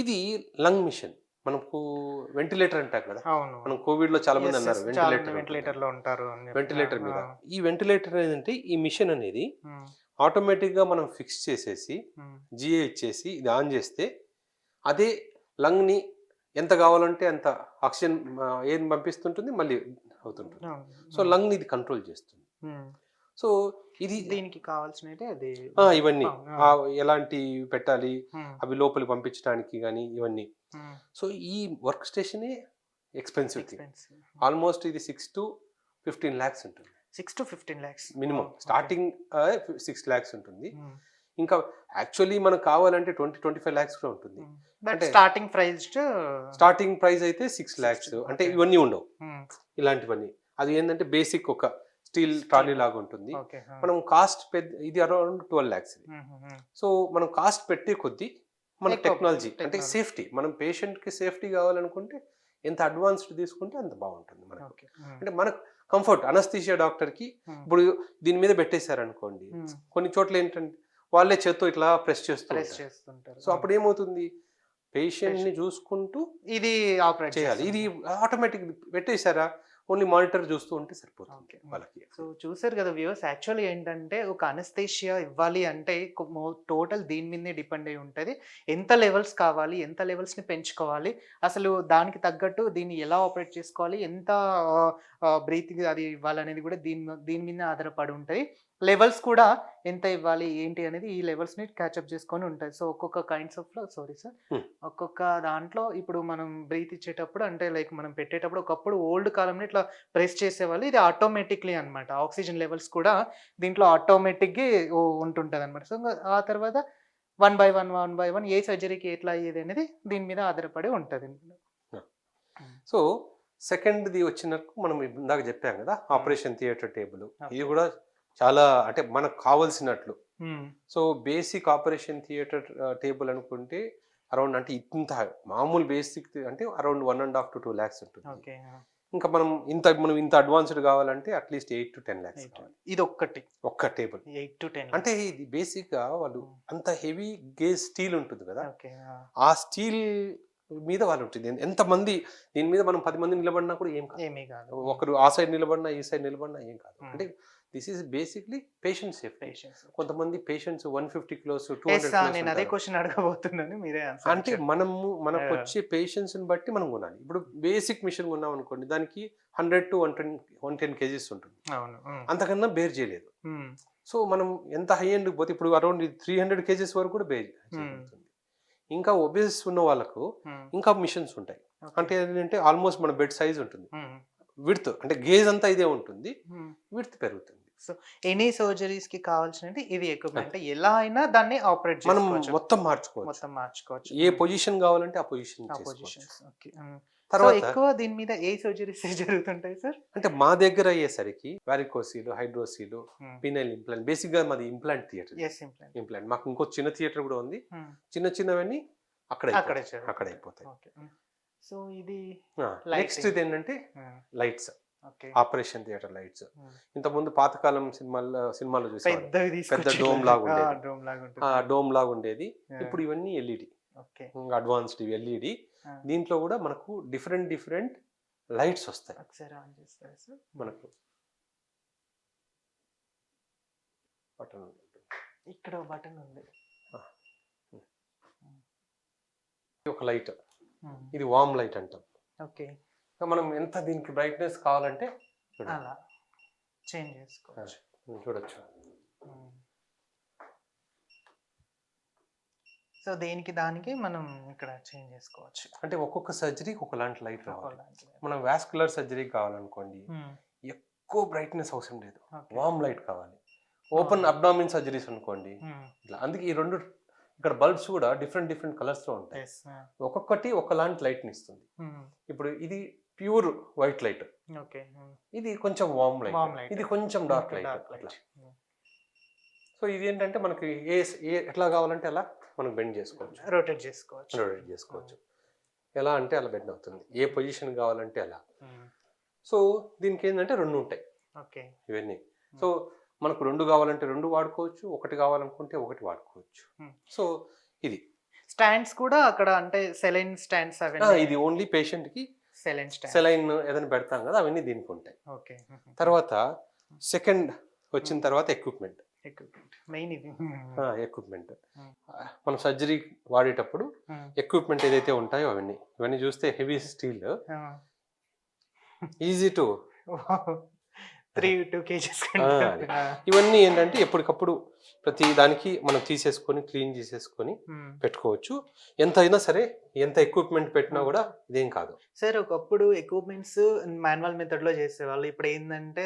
ఇది లంగ్ మిషన్. మనకు వెంటిలేటర్ అంటాం కదా, అవును. మనం కోవిడ్ లో చాలా మంది అన్నారు చాలా వెంటిలేటర్ వెంటిలేటర్ లో ఉంటారు అని చెప్పి. వెంటిలేటర్ మీద. ఈ వెంటిలేటర్ ఏంటంటే ఈ మిషన్ అనేది ఆటోమేటిక్ గా మనం ఫిక్స్ చేసేసి జిఏ ఇచ్చేసి ఇది ఆన్ చేస్తే అదే లంగ్ ని ఎంత కావాలంటే అంత ఆక్సిజన్ ఏం పంపిస్తుంటుంది, మళ్ళీ అవుతుంటుంది. సో లంగ్ ని ఇది కంట్రోల్ చేస్తుంది. సో ఇది దీనికి కావాల్సినవి అది ఇవన్నీ ఎలాంటి పెట్టాలి, అవి లోపలికి పంపించడానికి కానీ ఇవన్నీ. సో ఈ work station expensive thing. Almost ఇది 6 to 15 lakhs ఉంటుంది. 6 to 15 lakhs minimum. Starting 6 lakhs ఉంటుంది. ఇంకా యాక్చువల్లీ మనకు కావాలంటే 20-25 lakhs కూడా ఉంటుంది. అంటే స్టార్టింగ్ ప్రైస్ అయితే 6 lakhs. అంటే ఇవన్నీ ఉండవు ఇలాంటివన్నీ. అది ఏంటంటే బేసిక్ ఒక స్టీల్ ట్రాలీ లాగా ఉంటుంది. మనం కాస్ట్ ఇది అరౌండ్ 12 lakhs. సో మనం కాస్ట్ పెట్టే కొద్దీ మన టెక్నాలజీ అంటే సేఫ్టీ, మనం పేషెంట్ కి సేఫ్టీ కావాలనుకుంటే ఎంత అడ్వాన్స్డ్ తీసుకుంటే అంత బాగుంటుంది మనకు. అంటే మనకు కంఫర్ట్. అనస్థీషియా డాక్టర్ కి ఇప్పుడు దీని మీద పెట్టేశారు అనుకోండి, కొన్ని చోట్ల ఏంటంటే వాళ్ళే చేత్తో ఇట్లా ప్రెస్ చేస్తుంటారు. సో అప్పుడు ఏమవుతుంది, పేషెంట్ ని చూసుకుంటూ ఇది ఆపరేట్ చేయాలి. ఇది ఆటోమేటిక్ పెట్టేశారా, ఓన్లీ మానిటర్ చూస్తూ ఉంటే సరిపోతుంది వాళ్ళకి. సో చూసారు కదా వ్యూవర్స్, యాక్చువల్లీ ఏంటంటే ఒక అనస్థీషియా ఇవ్వాలి అంటే టోటల్ దీని మీదే డిపెండ్ అయి ఉంటుంది. ఎంత లెవెల్స్ కావాలి, ఎంత లెవెల్స్ని పెంచుకోవాలి, అసలు దానికి తగ్గట్టు దీన్ని ఎలా ఆపరేట్ చేసుకోవాలి, ఎంత బ్రీతింగ్ అది ఇవ్వాలనేది కూడా దీని మీద ఆధారపడి ఉంటుంది. లెవెల్స్ కూడా ఎంత ఇవ్వాలి ఏంటి అనేది ఈ లెవెల్స్ని క్యాచప్ చేసుకొని ఉంటుంది. సో ఒక్కొక్క కైండ్స్ ఆఫ్ ఒక్కొక్క దాంట్లో ఇప్పుడు మనం బ్రీత్ ఇచ్చేటప్పుడు అంటే లైక్ మనం పెట్టేటప్పుడు ఒకప్పుడు ఓల్డ్ కాలంలో ఇట్లా ప్రెస్ చేసేవాళ్ళు, ఇది ఆటోమేటిక్లీ అనమాట. ఆక్సిజన్ లెవెల్స్ కూడా దీంట్లో ఆటోమేటిక్గా ఉంటుంటుంది అనమాట. సో ఆ తర్వాత 1 by 1 ఏ సర్జరీకి ఎట్లా అయ్యేది అనేది దీని మీద ఆధారపడి ఉంటుంది. సో సెకండ్ది వచ్చినప్పుడు మనం ఇందాక చెప్పాం కదా ఆపరేషన్ థియేటర్ టేబుల్. ఇది కూడా చాలా అంటే మనకు కావాల్సినట్లు. So basic operation theatre table అనుకుంటే అరౌండ్ అంటే ఇంత మామూలు బేసిక్ అంటే అరౌండ్ 1.5 to 2 lakhs ఉంటుంది. ఇంకా మనం ఇంత అడ్వాన్స్డ్ కావాలంటే అట్లీస్ట్ 8 to 10 lakhs. ఇది ఒక్క టేబుల్ 8 to 10 అంటే ఇది బేసిక్ గా వాళ్ళు అంత హెవీ గేజ్ స్టీల్ ఉంటుంది కదా, ఆ స్టీల్ మీద వాళ్ళు ఉంటుంది. ఎంతమంది దీని మీద మనం 10 మంది నిలబడినా కూడా ఏమీ కాదు. ఒకరు ఆ సైడ్ నిలబడినా ఈ సైడ్ నిలబడినా ఏం కాదు. అంటే this is basically patient safety. కొంతమంది పేషెంట్స్ 150 kilos 200 kilos. నేను అదే క్వశ్చన్ అడగబోతున్నాను, మీరే ఆన్సర్. అంటే మనకు వచ్చే పేషెంట్స్ ని బట్టి మనం కొనాలి. ఇప్పుడు బేసిక్ మిషన్ కొన్నాం అనుకోండి, దానికి 100 to 110 kgs ఉంటుంది. అంతకన్నా బేర్ చేయలేదు. సో మనం ఎంత హై ఎండ్ పోతే ఇప్పుడు అరౌండ్ 300 kgs వరకు కూడా బేర్ చేయగలుగుతుంది. ఇంకా ఒబేస్ ఉన్న వాళ్ళకు ఇంకా మిషన్స్ ఉంటాయి. అంటే ఏంటంటే ఆల్మోస్ట్ మన బెడ్ సైజ్ ఉంటుంది, విడ్త్ అంటే గేజ్ అంతా ఇదే ఉంటుంది, విడ్త్ పెరుగుతుంది. సో ఎనీ సర్జరీస్ కి కావాల్సినది ఇది ఎక్విప్మెంట్, ఎలా అయినా దాన్ని ఆపరేట్ మనం మొత్తం మార్చుకోవచ్చు. ఏ పొజిషన్ కావాలంటే ఆ పొజిషన్. తర్వాత ఎక్కువ దీని మీద ఏ సర్జరీస్ జరుగుతుంటాయి సార్? అంటే మా దగ్గర అయ్యేసరికి వారికోసీలు, హైడ్రోసీలు, పీనల్ ఇంప్లాంట్. బేసిక్ గా మాది ఇంప్లాంట్ థియేటర్. ఇంప్లాంట్ మాకు ఇంకో చిన్న థియేటర్ కూడా ఉంది. చిన్నవన్నీ అక్కడ అయిపోతాయి. సో ఇది నెక్స్ట్ ఇది ఏంటంటే లైట్స్, ఆపరేషన్ థియేటర్ లైట్స్. ఇంతకుముందు పాతకాలం సినిమాలో చూసారు, పెద్ద డోమ్ లాగా ఉండేది. ఇప్పుడు ఇవన్నీ ఎల్ఈడి, అడ్వాన్స్డ్ ఎల్ఈడి. దీంట్లో కూడా మనకు డిఫరెంట్ లైట్స్ వస్తాయి. మనకు బటన్ ఇక్కడ బటన్ ఉంది, ఒక లైట్, ఇది వార్మ్ లైట్ అంటాం. మనం ఎంత దీనికి బ్రైట్నెస్ కావాలంటే అలా చేంజ్ చేసుకోవచ్చు, చూడొచ్చు. సో దానికి మనం ఇక్కడ చేంజ్ చేసుకోవచ్చు. అంటే ఒక్కొక్క సర్జరీకి ఒకలాంటి లైట్ రావాలి. మనం వాస్కులర్ సర్జరీ కావాలనుకోండి, ఎక్కువ బ్రైట్నెస్ అవసరం లేదు, వార్మ్ లైట్ కావాలి. ఓపెన్ అబ్డామిన్ సర్జరీస్ అనుకోండి ఇట్లా. అందుకే ఈ రెండు ఇక్కడ బల్బ్స్ కూడా డిఫరెంట్ కలర్స్ లో ఉంటాయి. ఒక్కొక్కటి ఒకలాంటి లైట్ ని ఇస్తుంది. ఇప్పుడు ఇది ప్యూర్ వైట్ లైట్, ఇది కొంచెం వార్మ్ లైట్, ఇది కొంచెం డార్క్ లైట్ అట్లా. సో ఇది ఏంటంటే మనకి ఎట్లా కావాలంటే అలా మనం బెండ్ చేసుకోవచ్చు, రొటేట్ చేసుకోవచ్చు. ఎలా అంటే అలా బెండ్ అవుతుంది, ఏ పొజిషన్ కావాలంటే అలా. సో దీనికి ఏంటంటే రెండు ఉంటాయి ఇవన్నీ. సో మనకు రెండు కావాలంటే రెండు వాడుకోవచ్చు, ఒకటి కావాలనుకుంటే ఒకటి వాడుకోవచ్చు. సో ఇది స్టాండ్స్ కూడా అక్కడ అంటే సెలైన్ స్టాండ్స్ ఆ, అవన్నీ ఇది ఓన్లీ పేషెంట్ కి సెలైన్ స్టాండ్. సెలైన్ ఏదైనా పెడతాం కదా అవన్నీ దీనికి ఉంటాయి. ఓకే. తర్వాత సెకండ్ వచ్చిన తర్వాత ఎక్విప్మెంట్. ఎక్విప్మెంట్ మెయిన్ ఇది. ఎక్విప్మెంట్ మనం సర్జరీ వాడేటప్పుడు ఎక్విప్మెంట్ ఏదైతే ఉంటాయో ఇవన్నీ చూస్తే heavy steel, easy to 2 kgs. ఇవన్నీ ఏంటంటే ఎప్పటికప్పుడు ప్రతి దానికి మనం తీసేసుకొని క్లీన్ చేసేసుకొని పెట్టుకోవచ్చు. ఎంత అయినా సరే ఎంత ఎక్విప్మెంట్ పెట్టినా కూడా ఇదేం కాదు. సార్ ఒకప్పుడు ఎక్విప్మెంట్స్ మాన్యువల్ మెథడ్ లో చేసేవాళ్ళు, ఇప్పుడు ఏంటంటే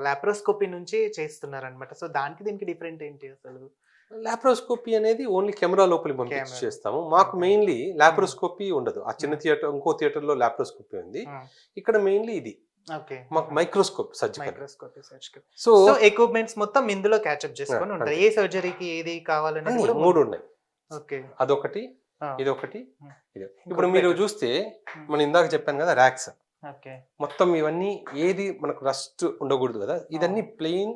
లాప్రోస్కోపీ నుంచి చేస్తున్నారు అనమాట. సో దానికి దీనికి డిఫరెంట్ ఏంటి అసలు? లాప్రోస్కోపీ అనేది ఓన్లీ కెమెరా లోపలికి పంపించి చేస్తాము. మాకు మెయిన్లీ లాప్రోస్కోపీ ఉండదు. ఆ చిన్న థియేటర్ ఇంకో థియేటర్ లో లాప్రోస్కోపీ ఉంది. ఇక్కడ మెయిన్లీ ఇది ఓకే, మాకు microscope surgical. Microscopy surgical. So so equipments మొత్తం ఇందులో క్యాచప్ చేసుకొని ఉంటాయి. ఏ సర్జరీకి ఏది కావాలని కూడా 3 ఉన్నాయి. ఓకే, అదొకటి, ఇదొకటి, ఇది. ఇప్పుడు మీరు చూస్తే మనం ఇందాక చెప్పాను కదా ర్యాక్స్, ఓకే, మొత్తం ఇవన్నీ ఏది మనకు రస్ట్ ఉండకూడదు కదా, ఇదన్నీ ప్లెయిన్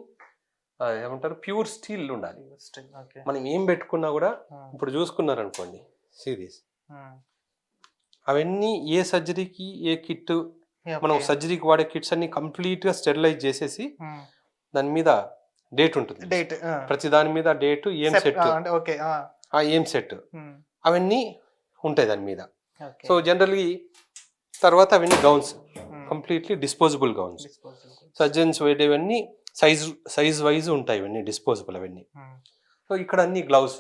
ఏమంటారు ప్యూర్ స్టీల్ ఉండాలి. ఓకే, మనం ఏం పెట్టుకున్నా కూడా ఇప్పుడు చూసుకున్నారు అనుకోండి సిరీస్, అవన్నీ ఏ సర్జరీకి ఏ కిట్, మనం సర్జరీకి వాడే కిట్స్ అన్ని కంప్లీట్ గా స్టెరిలైజ్ చేసేసి దాని మీద డేట్ ఉంటుంది. డేట్ ప్రతి దాని మీద డేట్, ఏం సెట్, ఓకే, ఆ ఏం సెట్ అవన్నీ ఉంటాయి దాని మీద. సో జనరల్లీ తర్వాత అవన్నీ gowns, completely disposable gowns. Surgeons వేడేవన్నీ సైజ్ వైజ్ ఉంటాయి, ఇవన్నీ డిస్పోజబుల్ అవన్నీ. సో ఇక్కడ అన్ని గ్లౌస్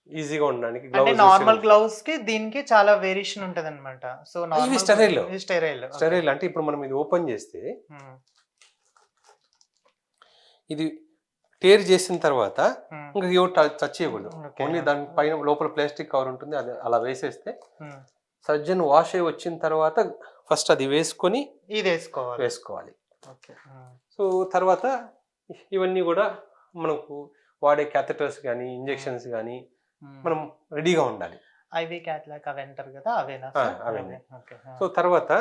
ఈజీగా ఉండడానికి. అంటే నార్మల్ గ్లౌస్ కి దీనికి చాలా వేరియేషన్ ఉంటది అనమాట. సో ఇవి స్టెరైల్. స్టెరైల్ అంటే ఇప్పుడు మనం ఇది ఓపెన్ చేస్తే ఇది టేర్ చేసిన తర్వాత ఇంకా టచ్ చేయకూడదు. ఓన్లీ దాని పైన లోపల ప్లాస్టిక్ కవర్ ఉంటుంది, అది అలా వేసేస్తే సర్జన్ వాష్ అయ్యి వచ్చిన తర్వాత ఫస్ట్ అది వేసుకొని ఇది వేసుకోవాలి. సో తర్వాత ఇవన్నీ కూడా మనకు వాడే క్యాథెటర్స్ కానీ ఇంజెక్షన్స్ కానీ మనం రెడీగా ఉండాలి. ఐవి క్యాట్లాక్ అవి అంటారు కదా, అవేనా? అవన్నీ. సో తర్వాత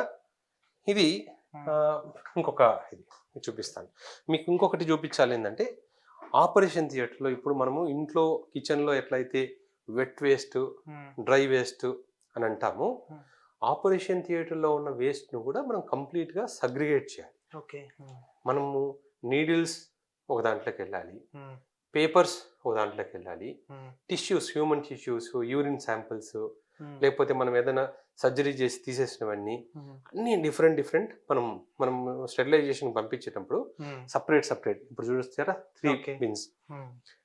ఇది ఇంకొక ఇది చూపిస్తాను మీకు. ఇంకొకటి చూపించాలి ఏంటంటే ఆపరేషన్ థియేటర్లో ఇప్పుడు మనము ఇంట్లో కిచెన్లో ఎట్లయితే వెట్ వేస్ట్, డ్రై వేస్ట్ అని అంటాము, ఆపరేషన్ థియేటర్లో ఉన్న వేస్ట్ను కూడా మనం కంప్లీట్గా సగ్రిగేట్ చేయాలి. ఓకే, మనము నీడిల్స్ ఒక దాంట్లోకి వెళ్ళాలి, పేపర్స్ ఒక దాంట్లోకి వెళ్ళాలి, tissues, human tissues, urine samples, లేకపోతే మనం ఏదైనా సర్జరీ చేసి తీసేసినవన్నీ అన్ని డిఫరెంట్ మనం స్టెరిలైజేషన్ పంపించేటప్పుడు సపరేట్ ఇప్పుడు చూస్తారా 3 బిన్స్.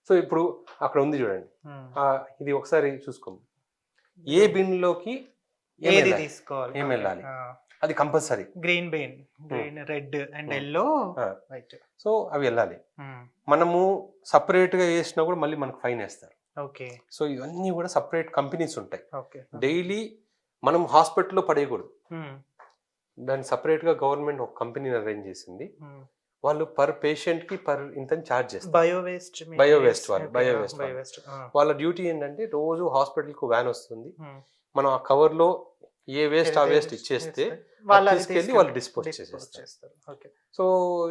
సో ఇప్పుడు అక్కడ ఉంది చూడండి, ఇది ఒకసారి చూసుకోండి, ఏ బిన్ లోకి ఏం వెళ్ళాలి అది compulsory. Green bin, green, red and yellow, white. So అవి వెళ్ళాలి. మనము సపరేట్ గా వేసినా కూడా మళ్ళీ మనకు ఫైన్ వేస్తారు. ఓకే, సో ఇవన్నీ కూడా సపరేట్ కంపెనీస్ ఉంటాయి. ఓకే, డైలీ మనం హాస్పిటల్లో పడేయకూడదు, దాన్ని సపరేట్ గా గవర్నమెంట్ ఒక కంపెనీని అరేంజ్ చేసింది. వాళ్ళు పర్ పేషెంట్ కి ఇంత చార్జ్ చేస్తారు. బయో వేస్ట్ వాళ్ళ డ్యూటీ ఏంటంటే రోజు హాస్పిటల్ కు వ్యాన్ వస్తుంది, మనం ఆ కవర్ లో ఏ వేస్ట్ ఆ వేస్ట్ ఇచ్చేస్తే తీసుకెళ్ళి వాళ్ళు డిస్పోజ్ చేసేస్తారు. So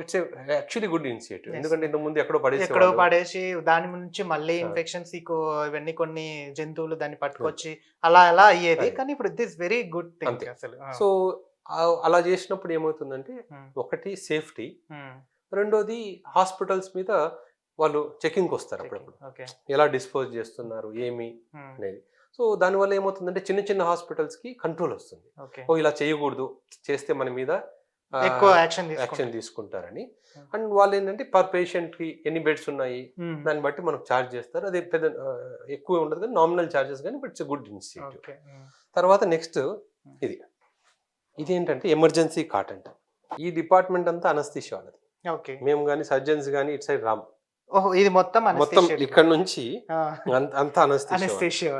it's actually good initiative. ఎందుకంటే ఇంత ముందు ఎక్కడో పడేసి దాని నుంచి మళ్ళీ ఇన్ఫెక్షన్స్ ఇవన్నీ కొన్ని జంతువులు దాన్ని పట్టుకొచ్చి అలా అయ్యేది. కానీ ఇప్పుడు దిస్ వెరీ గుడ్ థింగ్ అసలు. సో అలా చేసినప్పుడు ఏమవుతుందంటే ఒకటి సేఫ్టీ, రెండోది హాస్పిటల్స్ మీద వాళ్ళు చెకింగ్ వస్తారు అప్పుడప్పుడు, ఎలా డిస్పోజ్ చేస్తున్నారు ఏమి అనేది. సో దానివల్ల ఏమవుతుందంటే చిన్న హాస్పిటల్స్ కి కంట్రోల్ వస్తుంది. ఓ ఇలా చేయకూడదు, చేస్తే మన మీద ఎక్కువ యాక్షన్ తీసుకుంటారని. అండ్ వాళ్ళు ఏంటంటే పర్ పేషెంట్ కి ఎన్ని బెడ్స్ ఉన్నాయి దాన్ని బట్టి మనకు ఛార్జ్ చేస్తారు. అది పెద్ద ఎక్కువ ఉండదు కానీ నామినల్ ఛార్జెస్ కానీ, బట్ ఇట్స్ గుడ్ ఇనిషియేటివ్. తర్వాత నెక్స్ట్ ఇదేంటంటే ఎమర్జెన్సీ కాట్ అంట. ఈ డిపార్ట్మెంట్ అంతా అనస్థీషియా వాళ్ళది. మేము కానీ సర్జన్స్ కానీ ఇటు సైడ్ రామ్. ఇది మొత్తం ఇక్కడ నుంచి అంతా అనస్థీషియా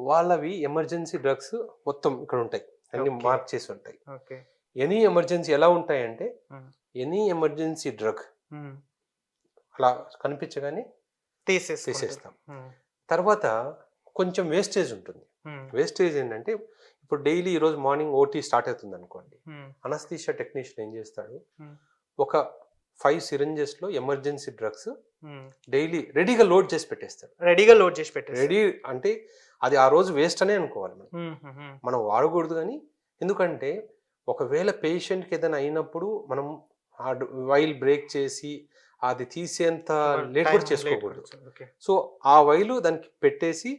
వాళ్ళవి. ఎమర్జెన్సీ డ్రగ్స్ మొత్తం ఇక్కడ ఉంటాయి, అన్ని మార్క్ చేసి ఉంటాయి. ఎనీ ఎమర్జెన్సీ ఎలా ఉంటాయంటే ఎనీ ఎమర్జెన్సీ డ్రగ్ అలా కనిపించగానే తీసేస్తాం. తర్వాత కొంచెం వేస్టేజ్ ఉంటుంది. వేస్టేజ్ ఏంటంటే ఇప్పుడు డైలీ ఈ రోజు మార్నింగ్ ఓటీ స్టార్ట్ అవుతుంది అనుకోండి, అనస్థీషియా టెక్నీషియన్ ఏం చేస్తాడు, ఒక 5 సిరంజెస్ లో ఎమర్జెన్సీ డ్రగ్స్ డైలీ రెడీగా లోడ్ చేసి పెట్టేస్తాడు. రెడీగా లోడ్ చేసి పెట్టేస్తారు. రెడీ అంటే అది ఆ రోజు వేస్ట్ అనే అనుకోవాలి మనం వాడకూడదు. కానీ ఎందుకంటే ఒకవేళ పేషెంట్కి ఏదైనా అయినప్పుడు మనం ఆ వైల్ బ్రేక్ చేసి అది తీసేంత లేట్ కూడా చేసుకోకూడదు. సో ఆ వైలు దానికి పెట్టేసి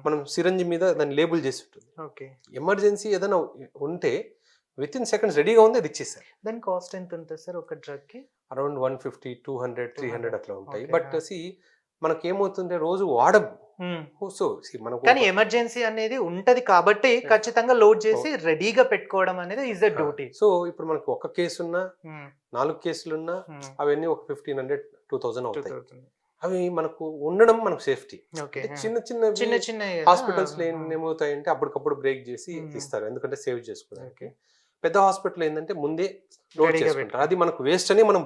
మనం సిరంజి మీద దాన్ని లేబుల్ చేసి ఉంటుంది. ఎమర్జెన్సీ ఏదైనా ఉంటే విత్ ఇన్ సెకండ్స్ రెడీగా ఉంది, అది ఇచ్చేస్తారు. దాని కాస్ట్ ఎంత ఉంటుంది సార్ ఒక డ్రగ్ కి? అరౌండ్ 150, 200, 300 అట్లా ఉంటాయి. బట్ మనకి ఏమవుతుంది, రోజు వాడం. సో మనకు కానీ ఎమర్జెన్సీ అనేది ఉంటది కాబట్టి ఖచ్చితంగా లోడ్ చేసి రెడీగా పెట్టుకోవడం అనేది ఇస్ ద డ్యూటీ. సో ఇప్పుడు మనకు ఒక కేసు ఉన్నా 4 కేసులున్నా అవన్నీ ఒక 1500, 2000 అవుతాయి. అవి మనకు ఉండడం మనకు సేఫ్టీ. చిన్న చిన్న చిన్న హాస్పిటల్స్ లో ఏమవుతాయంటే అప్పటికప్పుడు బ్రేక్ చేసి ఇస్తారు, ఎందుకంటే సేవ్ చేసుకోవడానికి. పెద్ద హాస్పిటల్ ఏంటంటే ముందే లోడ్ చేసుకుంటారు. అది మనకు వేస్ట్ అని మనం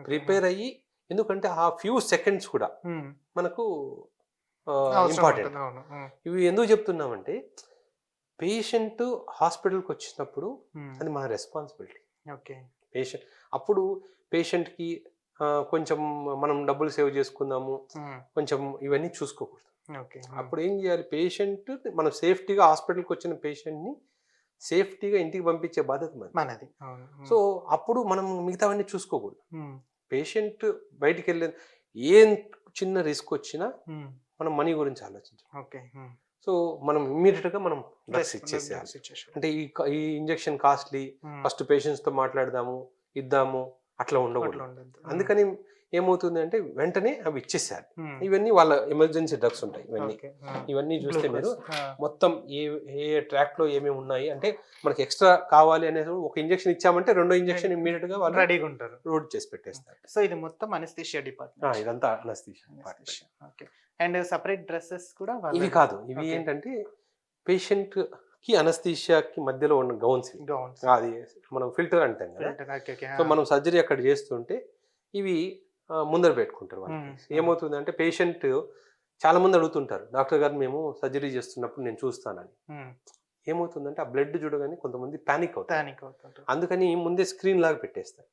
ప్రిపేర్ అయ్యి, ఎందుకంటే ఆ ఫ్యూ సెకండ్స్ కూడా మనకు ఇంపార్టెంట్. ఇవి ఎందుకు చెప్తున్నామంటే పేషెంట్ హాస్పిటల్కి వచ్చినప్పుడు అది మన రెస్పాన్సిబిలిటీ. పేషెంట్ అప్పుడు పేషెంట్కి కొంచెం మనం డబ్బులు సేవ్ చేసుకుందాము, కొంచెం ఇవన్నీ చూసుకోకూడదు. అప్పుడు ఏం చేయాలి, పేషెంట్ మనం సేఫ్టీగా హాస్పిటల్కి వచ్చిన పేషెంట్ని సేఫ్టీగా ఇంటికి పంపించే బాధ్యత మనది. సో అప్పుడు మనం మిగతావన్నీ చూసుకోకూడదు. పేషెంట్ బయటికి వెళ్ళే ఏం చిన్న రిస్క్ వచ్చినా మనం మనీ గురించి ఆలోచించాలి. సో మనం ఇమ్మీడియట్ గా మనం డ్రగ్స్ ఇచ్చేసేయాలి. అంటే ఈ ఇంజెక్షన్ కాస్ట్లీ, ఫస్ట్ పేషెంట్స్ తో మాట్లాడదాము, ఇద్దాము, అట్లా ఉండకూడదు. అందుకని ఏమవుతుంది అంటే వెంటనే అవి ఇచ్చేసారు. ఇవన్నీ వాళ్ళ ఎమర్జెన్సీ డ్రగ్స్ ఉంటాయి. ఇవన్నీ చూస్తే మీరు మొత్తం ఏ ట్రాక్ లో ఏమేమి ఉన్నాయి అంటే మనకి ఎక్స్ట్రా కావాలి అనేది ఒక ఇంజెక్షన్ ఇచ్చామంటే రెండో ఇంజెక్షన్ ఇమ్మీడియట్ గా వాళ్ళు రెడీగా ఉంటారు, లోడ్ చేసి పెట్టేస్తారు. సో ఇది మొత్తం అనస్థీషియా డిపార్ట్మెంట్. ఇదంతా anaesthesia department. And separate dresses కూడా ఇవి కాదు. ఇవి ఏంటంటే పేషెంట్ కి అనస్థీషియాకి మధ్యలో ఉన్న గౌన్స్, అది మనం ఫిల్టర్ అంటాం కదా. సో మనం సర్జరీ అక్కడ చేస్తుంటే ఇవి ముందర పెట్టుకుంటారు. వాళ్ళకి ఏమవుతుంది అంటే పేషెంట్ చాలా మంది అడుగుతుంటారు, డాక్టర్ గారు మేము సర్జరీ చేస్తున్నప్పుడు నేను చూస్తానని. ఏమవుతుందంటే ఆ బ్లడ్ చూడగానే కొంతమంది పానిక్ అవుతారు. అందుకని ముందే స్క్రీన్ లాగా పెట్టేస్తారు.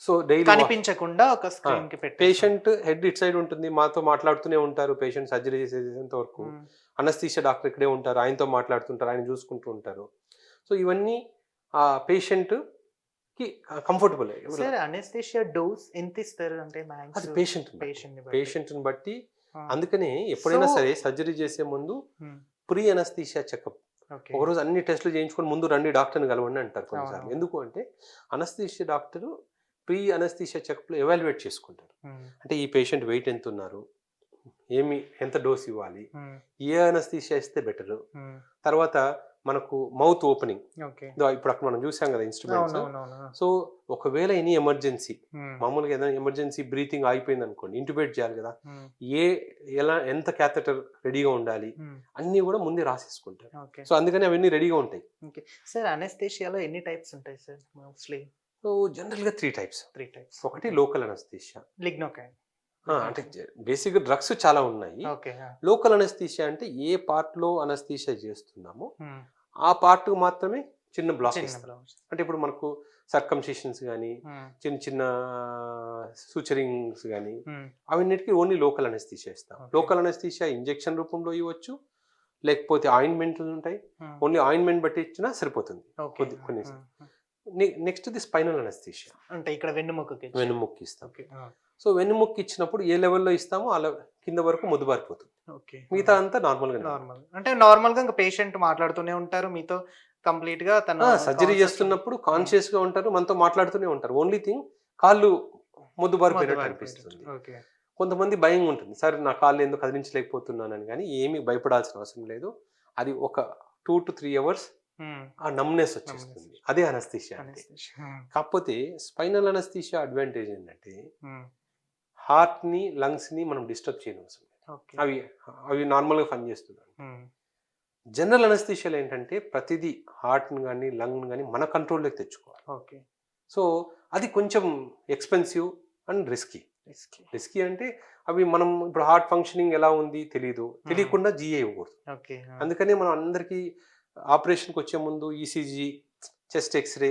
సో డైలీ కనిపించకుండా ఒక స్క్రీన్ కి పెట్టి పేషెంట్ హెడ్ ఇట్ సైడ్ ఉంటుంది, మాతో మాట్లాడుతూనే ఉంటారు. పేషెంట్ సర్జరీ చేసేంత వరకు అనస్థీషియా డాక్టర్ ఇక్కడే ఉంటారు, ఆయనతో మాట్లాడుతుంటారు, ఆయన చూసుకుంటూ ఉంటారు. సో ఇవన్నీ ఆ పేషెంట్ కి కంఫర్టబుల్. అనస్థీషియా డోస్ ఎంత ఇస్తారు అంటే అది పేషెంట్ ని బట్టి. అందుకని ఎప్పుడైనా సరే సర్జరీ చేసే ముందు ప్రీ అనస్థీషియా చెకప్, ఒకరోజు అన్ని టెస్టులు చేయించుకొని ముందు రండి డాక్టర్ని కలవండి అంటారు కొన్నిసార్లు. ఎందుకు అంటే anaesthesia doctor pre anaesthesia checkup లో ఎవాల్యుయేట్ చేసుకుంటారు. అంటే ఈ పేషెంట్ వెయిట్ ఎంత ఉన్నారు, ఎంత డోస్ ఇవ్వాలి, ఏ అనస్థీషియా ఇస్తే బెటర్, తర్వాత మనకు మౌత్ ఓపెనింగ్. ఇప్పుడు అక్కడ మనం చూసాం కదా ఇన్స్ట్రుమెంట్స్. సో ఒకవేళ ఎనీ ఎమర్జెన్సీ, మామూలుగా ఏదైనా ఎమర్జెన్సీ బ్రీతింగ్ ఆగిపోయింది అనుకోండి, ఇంట్యుబేట్ చేయాలి కదా, ఎంత క్యాథెటర్ రెడీగా ఉండాలి అన్ని కూడా ముందే రాసేసుకుంటారు. సో అందుకని అవన్నీ రెడీగా ఉంటాయి. సార్ అనస్థీషియాలో ఎన్ని టైప్స్ ఉంటాయి సార్ మోస్ట్లీ? సో జనరల్ గా 3 టైప్స్. ఒకటి లోకల్ అనస్థీషియా, లిగ్నోకైన్. అంటే బేసిక్ డ్రగ్స్ చాలా ఉన్నాయి. లోకల్ అనస్థీషియా అంటే ఏ పార్ట్ లో అనస్థీషియా చేస్తున్నామో ఆ పార్ట్ మాత్రమే చిన్న బ్లాక్. అంటే ఇప్పుడు మనకు సర్కంసిషన్స్ కానీ చిన్న చిన్న సూచరింగ్స్ కానీ అవన్నిటికీ ఓన్లీ లోకల్ అనస్థీషియా ఇస్తాం. లోకల్ అనస్థీషియా ఇంజెక్షన్ రూపంలో ఇవ్వచ్చు, లేకపోతే ఆయింట్మెంట్లు ఉంటాయి, ఓన్లీ ఆయింట్మెంట్ బట్టి ఇచ్చినా సరిపోతుంది కొన్ని. నెక్స్ట్ ది స్పైనల్ అనస్థీషియా అంటే ఇక్కడ వెన్నుముక్కి ఇస్తాం. సో వెన్నుముక్కి ఇచ్చినప్పుడు ఏ లెవెల్లో ఇస్తామో అలా కింద వరకు ముద్దుబారిపోతుంది. మిగతా అంతా నార్మల్ అంటే నార్మల్ గా పేషెంట్ మాట్లాడుతూనే ఉంటారు మీతో, కంప్లీట్ గా తన సర్జరీ చేస్తున్నప్పుడు కాన్షియస్ గా ఉంటారు, మనతో మాట్లాడుతూనే ఉంటారు. ఓన్లీ థింగ్ కాళ్ళు ముద్దుబారిపోయినట్టు అనిపిస్తుంది. కొంతమంది భయం ఉంటుంది, సరే నా కాళ్ళు ఎందుకు కదిలించలేకపోతున్నానని. కానీ ఏమీ భయపడాల్సిన అవసరం లేదు. అది ఒక 2 to 3 hours ఆ నమ్నెస్ వచ్చేస్తుంది. అదే అనస్థీషియా అంటే. కాకపోతే స్పైనల్ అనస్థీషియా అడ్వాంటేజ్ ఏంటంటే హార్ట్ ని లంగ్స్ ని మనం డిస్టర్బ్ చేయడం అవసరం లేదు, అవి నార్మల్ గా పనిచేస్తున్నాయి. జనరల్ అనస్థీషియాలో ఏంటంటే ప్రతిదీ హార్ట్ ని కానీ లంగ్ ని కానీ మన కంట్రోల్లోకి తెచ్చుకోవాలి. సో అది కొంచెం ఎక్స్పెన్సివ్ అండ్ రిస్కీ అంటే అవి మనం ఇప్పుడు హార్ట్ ఫంక్షనింగ్ ఎలా ఉంది తెలియకుండా జిఏ ఇవ్వకూడదు. అందుకని మనం అందరికీ ఆపరేషన్కి వచ్చే ముందు ఈసీజీ, చెస్ట్ ఎక్స్రే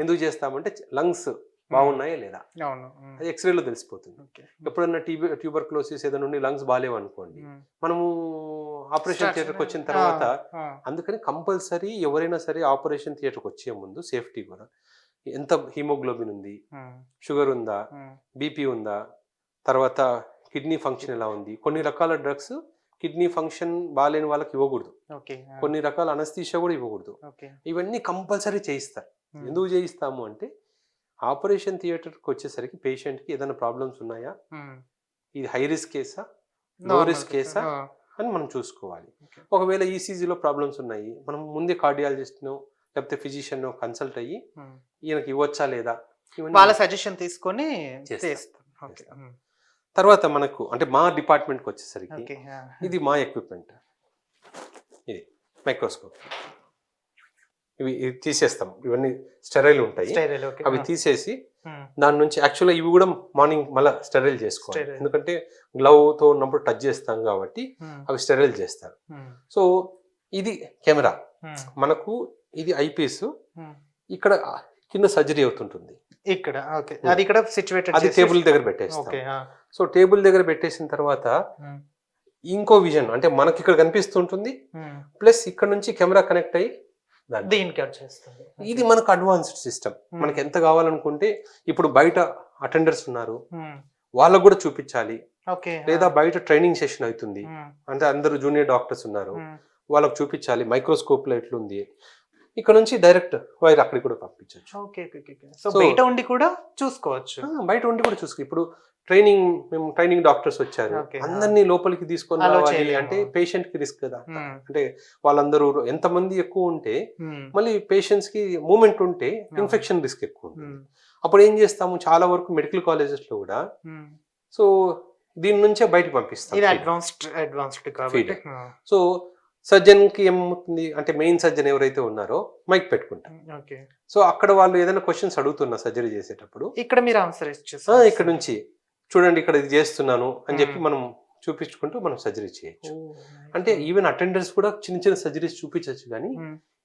ఎందుకు చేస్తామంటే లంగ్స్ బాగున్నాయా లేదా, అవును. అది ఎక్స్రేలో తెలిసిపోతుంది. ఓకే. ఎప్పుడన్నా ట్యూబర్క్లోసిస్ ఏదైనా ఉండి లంగ్స్ బాగాలేవు అనుకోండి, మనము ఆపరేషన్ థియేటర్కి వచ్చిన తర్వాత అందుకని కంపల్సరీ ఎవరైనా సరే ఆపరేషన్ థియేటర్కి వచ్చే ముందు సేఫ్టీ కూడా ఎంత హిమోగ్లోబిన్ ఉంది, షుగర్ ఉందా, బీపీ ఉందా, తర్వాత కిడ్నీ ఫంక్షన్ ఎలా ఉంది. కొన్ని రకాల డ్రగ్స్ కిడ్నీ ఫంక్షన్ బాగాలేని వాళ్ళకి ఇవ్వకూడదు, కొన్ని రకాల అనస్థీషియా కూడా ఇవ్వకూడదు. ఇవన్నీ కంపల్సరీ చేయిస్తారు. ఎందుకు చేయిస్తాము అంటే ఆపరేషన్ థియేటర్కి వచ్చేసరికి పేషెంట్కి ఏదైనా ప్రాబ్లమ్స్ ఉన్నాయా, ఇది హై రిస్క్ కేసా, లో రిస్క్ కేసా అని మనం చూసుకోవాలి. ఒకవేళ ఈసీజీలో ప్రాబ్లమ్స్ ఉన్నాయి, మనం ముందే కార్డియాలజిస్ట్నో లేకపోతే ఫిజిషియన్ కన్సల్ట్ అయ్యి ఈయనకి ఇవ్వచ్చా లేదా వాళ్ళ సజెషన్ తీసుకొని చేస్తాం. తర్వాత మనకు అంటే మా డిపార్ట్మెంట్కి వచ్చేసరికి ఇది మా ఎక్విప్మెంట్, ఇది మైక్రోస్కోప్. ఇవి తీసేస్తాం, ఇవన్నీ స్టెరైల్ ఉంటాయి, అవి తీసేసి దాని నుంచి యాక్చువల్గా ఇవి కూడా మార్నింగ్ మళ్ళీ స్టెరైల్ చేసుకోవాలి, ఎందుకంటే గ్లౌతో ఉన్నప్పుడు టచ్ చేస్తాం కాబట్టి అవి స్టెరైల్ చేస్తారు. సో ఇది కెమెరా మనకు, ఇది ఐపీస్, ఇక్కడ కింద సర్జరీ అవుతుంటుంది, ఇక్కడ అది ఇక్కడ సిచువేటెడ్, అది టేబుల్ దగ్గర పెట్టేస్తాం. సో టేబుల్ దగ్గర పెట్టేసిన తర్వాత ఇంకో విజన్ అంటే మనకి ఇక్కడ కనిపిస్తుంటుంది, ప్లస్ ఇక్కడ నుంచి కెమెరా కనెక్ట్ అయ్యి దీనికి వచ్చేస్తుంది. ఇది మనకు అడ్వాన్స్డ్ సిస్టమ్. మనకి ఎంత కావాలనుకుంటే ఇప్పుడు బయట అటెండర్స్ ఉన్నారు, వాళ్ళకు కూడా చూపించాలి, లేదా బయట ట్రైనింగ్ సెషన్ అవుతుంది అంటే అందరూ జూనియర్ డాక్టర్స్ ఉన్నారు, వాళ్ళకు చూపించాలి మైక్రోస్కోప్ లో ఎట్లుంది. ఇక్కడ నుంచి డైరెక్ట్ వైర్ అక్కడికి కూడా పంపించవచ్చు. సో బయట ఉండి కూడా చూసుకోవచ్చు, బయట ఉండి కూడా చూసుకో. ఇప్పుడు మేము ట్రైనింగ్ డాక్టర్స్ వచ్చారు, అందరినీ లోపలికి తీసుకొని రావాలి అంటే పేషెంట్ కి రిస్క్ కదా. అంటే వాళ్ళందరూ ఎంతమంది ఎక్కువ ఉంటే మళ్ళీ పేషెంట్స్ కి మూమెంట్ ఉంటే ఇన్ఫెక్షన్ రిస్క్ ఎక్కువ ఉంటుంది. అప్పుడు ఏం చేస్తాము, చాలా వరకు మెడికల్ కాలేజెస్ లో కూడా సో దీని నుంచే బయటకు పంపిస్తాం. సో సర్జన్ కి ఏమవుతుంది అంటే మెయిన్ సర్జన్ ఎవరైతే ఉన్నారో మైక్ పెట్టుకుంటాం. సో అక్కడ వాళ్ళు ఏదైనా క్వశ్చన్స్ అడుగుతున్నా సర్జరీ చేసేటప్పుడు ఇక్కడ మీరు ఆన్సర్ ఇక్కడ నుంచి చూడండి ఇక్కడ ఇది చేస్తున్నాను అని చెప్పి మనం చూపించుకుంటూ మనం సర్జరీ చేయొచ్చు. అంటే ఈవెన్ అటెండర్స్ కూడా చిన్న చిన్న సర్జరీస్ చూపించవచ్చు. కానీ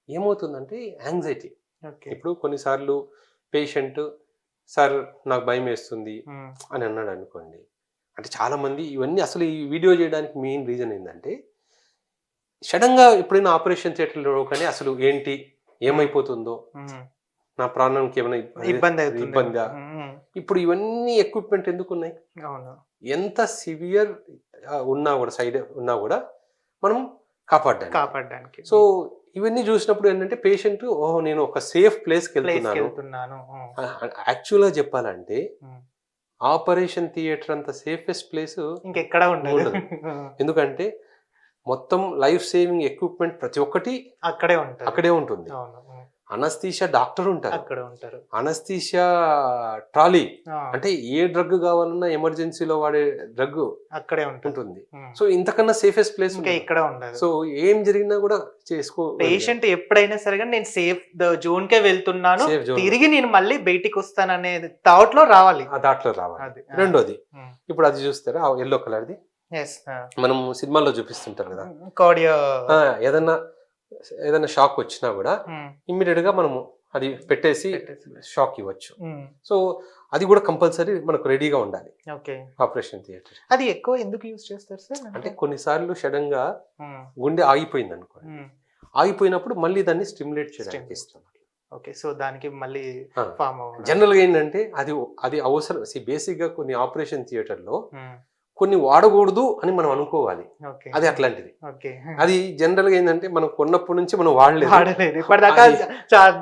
ఏమవుతుందంటే యాంగ్జైటీ. ఇప్పుడు కొన్నిసార్లు పేషెంట్ సార్ నాకు భయం వేస్తుంది అని అన్నాడు అనుకోండి, అంటే చాలా మంది ఇవన్నీ అసలు ఈ వీడియో చేయడానికి మెయిన్ రీజన్ ఏంటంటే సడన్ గా ఎప్పుడైనా ఆపరేషన్ థియేటర్లో కానీ అసలు ఏంటి ఏమైపోతుందో, నా ప్రాణానికి ఏమైనా ఇబ్బందా, ఇప్పుడు ఇవన్నీ ఎక్విప్మెంట్ ఎందుకు ఉన్నాయి, ఎంత సివియర్ ఉన్నా కూడా సైడ్ ఉన్నా కూడా మనం కాపాడడానికి. సో ఇవన్నీ చూసినప్పుడు ఏంటంటే పేషెంట్ ఓహో నేను ఒక సేఫ్ ప్లేస్కి వెళ్తున్నాను. యాక్చువల్గా చెప్పాలంటే ఆపరేషన్ థియేటర్ అంత సేఫెస్ట్ ప్లేస్ ఇంకెక్కడ ఉండదు. ఎందుకంటే మొత్తం లైఫ్ సేవింగ్ ఎక్విప్మెంట్ ప్రతి ఒక్కటి అక్కడే ఉంటుంది. అనస్థీషియా డాక్టర్ ఉంటారు, అనస్థీషియా ట్రాలీ అంటే ఏ డ్రగ్ కావాలన్నా ఎమర్జెన్సీలో వాడే డ్రగ్ అక్కడే ఉంటుంది. సో ఇంతకన్నా సేఫెస్ట్ ప్లేస్ ఇక్కడ ఉండదు. సో ఏం జరిగినా కూడా చేసుకో, పేషెంట్ ఎప్పుడైనా సరే నేను సేఫ్ జోన్ కే వెళ్తున్నాను, తిరిగి నేను మళ్ళీ బయటికి వస్తాననే థాట్ లో రావాలి. రెండోది ఇప్పుడు అది చూస్తారా ఎల్లో కలర్ది, మనం సినిమాల్లో చూపిస్తుంటారు కదా, ఏదైనా షాక్ వచ్చినా కూడా ఇమ్మీడియట్ గా మనము అది పెట్టేసి షాక్ ఇవ్వచ్చు. సో అది కూడా కంపల్సరీ మనకు రెడీగా ఉండాలి ఆపరేషన్ థియేటర్. అది ఎక్కువ ఎందుకు యూజ్ చేస్తారు సార్ అంటే కొన్నిసార్లు సడన్ గా గుండె ఆగిపోయింది అనుకోండి, ఆగిపోయినప్పుడు మళ్ళీ దాన్ని స్టిమ్యులేట్ చేయడానికి ఇస్తాం. సో దానికి మళ్ళీ జనరల్ గా ఏంటంటే అది అవసరం. బేసిక్ గా కొన్ని ఆపరేషన్ థియేటర్ లో కొన్ని వాడకూడదు అని మనం అనుకోవాలి, అది అట్లాంటిది. అది జనరల్ గా ఏంటంటే మనం కొన్నప్పటి నుంచి మనం వాడలేదు, ఇప్పటిదాకా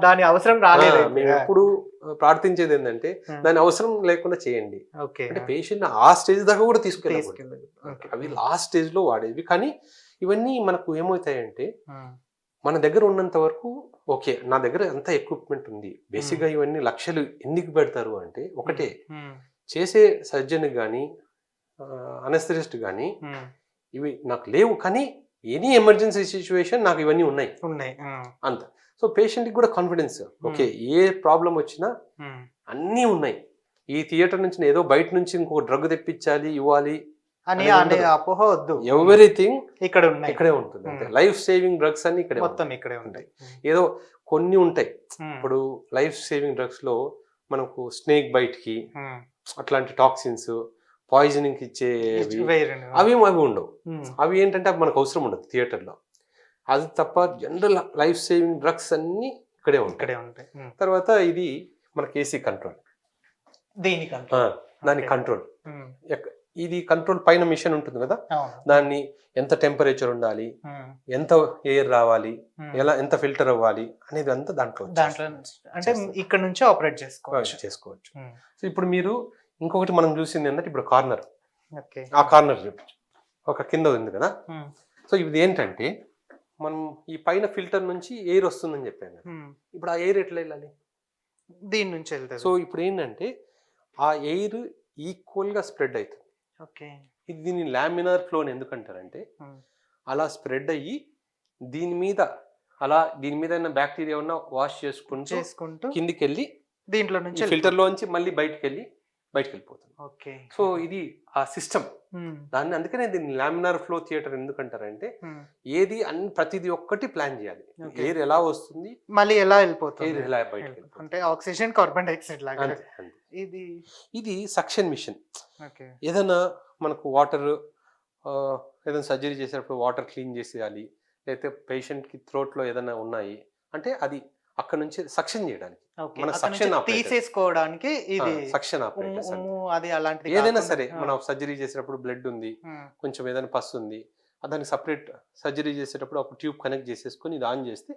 దాని అవసరం రాలేదు. మేము ఎప్పుడు ప్రార్థించేది ఏంటంటే దాని అవసరం లేకుండా చేయండి. అంటే పేషెంట్ ఆ స్టేజ్ దాకా కూడా తీసుకెళ్ళాలి, అవి లాస్ట్ స్టేజ్ లో వాడేవి. కానీ ఇవన్నీ మనకు ఏమవుతాయంటే మన దగ్గర ఉన్నంత వరకు ఓకే, నా దగ్గర ఎంత ఎక్విప్మెంట్ ఉంది. బేసిక్ గా ఇవన్నీ లక్షలు ఎందుకు పెడతారు అంటే ఒకటే, చేసే సర్జన్ కానీ అనస్థెటిస్ట్ కానీ ఇవి నాకు లేవు, కానీ ఎనీ ఎమర్జెన్సీ సిచ్యువేషన్ నాకు ఇవన్నీ ఉన్నాయి అంత. సో పేషెంట్ కి కూడా కాన్ఫిడెన్స్, ఓకే ఏ ప్రాబ్లం వచ్చినా అన్నీ ఉన్నాయి. ఈ థియేటర్ నుంచి ఏదో బయట నుంచి ఇంకొక డ్రగ్ తెప్పించాలి ఇవ్వాలి అని అపోహ వద్దు. ఎవ్రీథింగ్ ఇక్కడే ఉంటుంది. లైఫ్ సేవింగ్ డ్రగ్స్ అన్ని ఇక్కడే ఉంటాయి. ఏదో కొన్ని ఉంటాయి. ఇప్పుడు లైఫ్ సేవింగ్ డ్రగ్స్ లో మనకు స్నేక్ బైట్ కి అట్లాంటి టాక్సిన్స్, పాయిజనింగ్ ఇచ్చేవి అవి ఉండవు. అవి ఏంటంటే అవి మనకు అవసరం ఉండదు థియేటర్లో. అది తప్ప జనరల్ లైఫ్ సేవింగ్ డ్రగ్స్ అన్ని ఇక్కడే ఉంటాయి. తర్వాత ఇది మనకి ఏసీ కంట్రోల్, దాని కంట్రోల్, ఇది కంట్రోల్ పైన మిషన్ ఉంటుంది కదా, దాన్ని ఎంత టెంపరేచర్ ఉండాలి, ఎంత ఎయిర్ రావాలి, ఎంత ఫిల్టర్ అవ్వాలి అనేది అంతా దాంట్లో అంటే ఇక్కడ నుంచి ఆపరేట్ చేసుకోవచ్చు. సో ఇప్పుడు మీరు ఇంకొకటి మనం చూసింది ఏంటంటే ఇప్పుడు కార్నర్, ఆ కార్నర్ ఒక కింద ఉంది కదా. సో ఇది ఏంటంటే మనం ఈ పైన ఫిల్టర్ నుంచి ఎయిర్ వస్తుందని చెప్పాను. ఇప్పుడు ఆ ఎయిర్ ఎట్లా వెళ్ళాలి, దీని నుంచి వెళ్తాయి. సో ఇప్పుడు ఏంటంటే ఆ ఎయిర్ ఈక్వల్ గా స్ప్రెడ్ అవుతుంది. ఇది దీన్ని లామినార్ ఫ్లో అని ఎందుకంటారంటే అలా స్ప్రెడ్ అయ్యి దీని మీద బ్యాక్టీరియా ఉన్న వాష్ చేసుకుంటూ కిందికి వెళ్ళి దీంట్లో నుంచి ఫిల్టర్ లోంచి మళ్ళీ బయటకు వెళ్ళిపోతుంది. సో ఇది ఆ సిస్టమ్, దాన్ని అందుకనే దీన్ని లామినార్ ఫ్లో థియేటర్ ఎందుకంటారంటే ఏది ప్రతిదీ ఒక్కటి ప్లాన్ చేయాలి. ఎయిర్ ఎలా వస్తుంది, మళ్ళీ ఎలా వెళ్ళిపోతుంది, ఎయిర్ ఎలా బయటకు, అంటే ఆక్సిజన్, కార్బన్ డైఆక్సైడ్ లాగా. ఇది సక్షన్ మిషన్. ఏదైనా మనకు వాటర్, ఏదైనా సర్జరీ చేసేటప్పుడు వాటర్ క్లీన్ చేసేయాలి, లేకపోతే పేషెంట్ కి థ్రోట్ లో ఏదైనా ఉన్నాయి అంటే అది అక్కడ నుంచి సక్షన్ చేయడానికి, మన సక్షన్ తీసేసుకోవడానికి ఇది సక్షన్ ఆపరేటర్స్. ఏదైనా సరే మనం సర్జరీ చేసేటప్పుడు బ్లడ్ ఉంది, కొంచెం ఏదైనా పస్ ఉంది, దానికి సపరేట్ సర్జరీ చేసేటప్పుడు ఒక ట్యూబ్ కనెక్ట్ చేసేసుకొని ఇది ఆన్ చేస్తే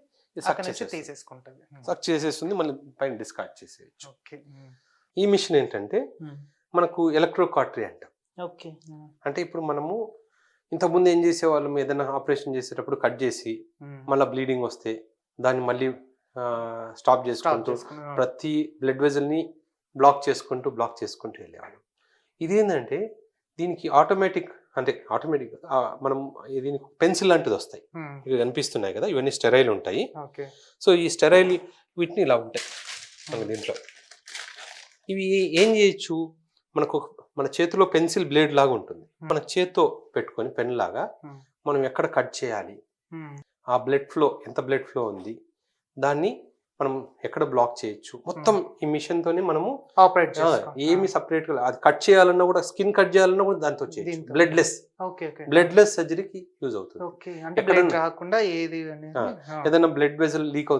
సక్ చేసేస్తుంది, మళ్ళీ పైన డిస్కార్డ్ చేసేయచ్చు. ఈ మిషన్ ఏంటంటే మనకు ఎలక్ట్రోకాటరీ అంటాం. అంటే ఇప్పుడు మనము ఇంతకుముందు ఏం చేసేవాళ్ళం, ఏదైనా ఆపరేషన్ చేసేటప్పుడు కట్ చేసి మళ్ళీ బ్లీడింగ్ వస్తే దాన్ని మళ్ళీ స్టాప్ చేసుకుంటూ ప్రతి బ్లడ్ వెజల్ని బ్లాక్ చేసుకుంటూ వెళ్ళేవాళ్ళం. ఇదేంటంటే దీనికి ఆటోమేటిక్ మనం దీనికి పెన్సిల్ లాంటిది వస్తాయి, ఇవి కనిపిస్తున్నాయి కదా, ఇవన్నీ స్టెరైల్ ఉంటాయి. సో ఈ స్టెరైల్ వీటిని ఇలా ఉంటాయి మన దీంట్లో. ఇవి ఏం చేయొచ్చు, మన చేతిలో పెన్సిల్ బ్లేడ్ లాగా ఉంటుంది, మన చేత్తో పెట్టుకొని పెన్ లాగా మనం ఎక్కడ కట్ చేయాలి, ఆ ఎంత బ్లడ్ ఫ్లో ఉంది, దాన్ని మనం ఎక్కడ బ్లాక్ చేయొచ్చు, మొత్తం ఈ మిషన్ తోనే మనము ఆపరేట్ ఏమి సపరేట్ గా అది కట్ చేయాలన్నా కూడా, స్కిన్ కట్ చేయాలన్నా కూడా దాంతో చేయొచ్చు. బ్లడ్లెస్ సర్జరీకి యూజ్ అవుతుంది. ఏదైనా blood vessel leak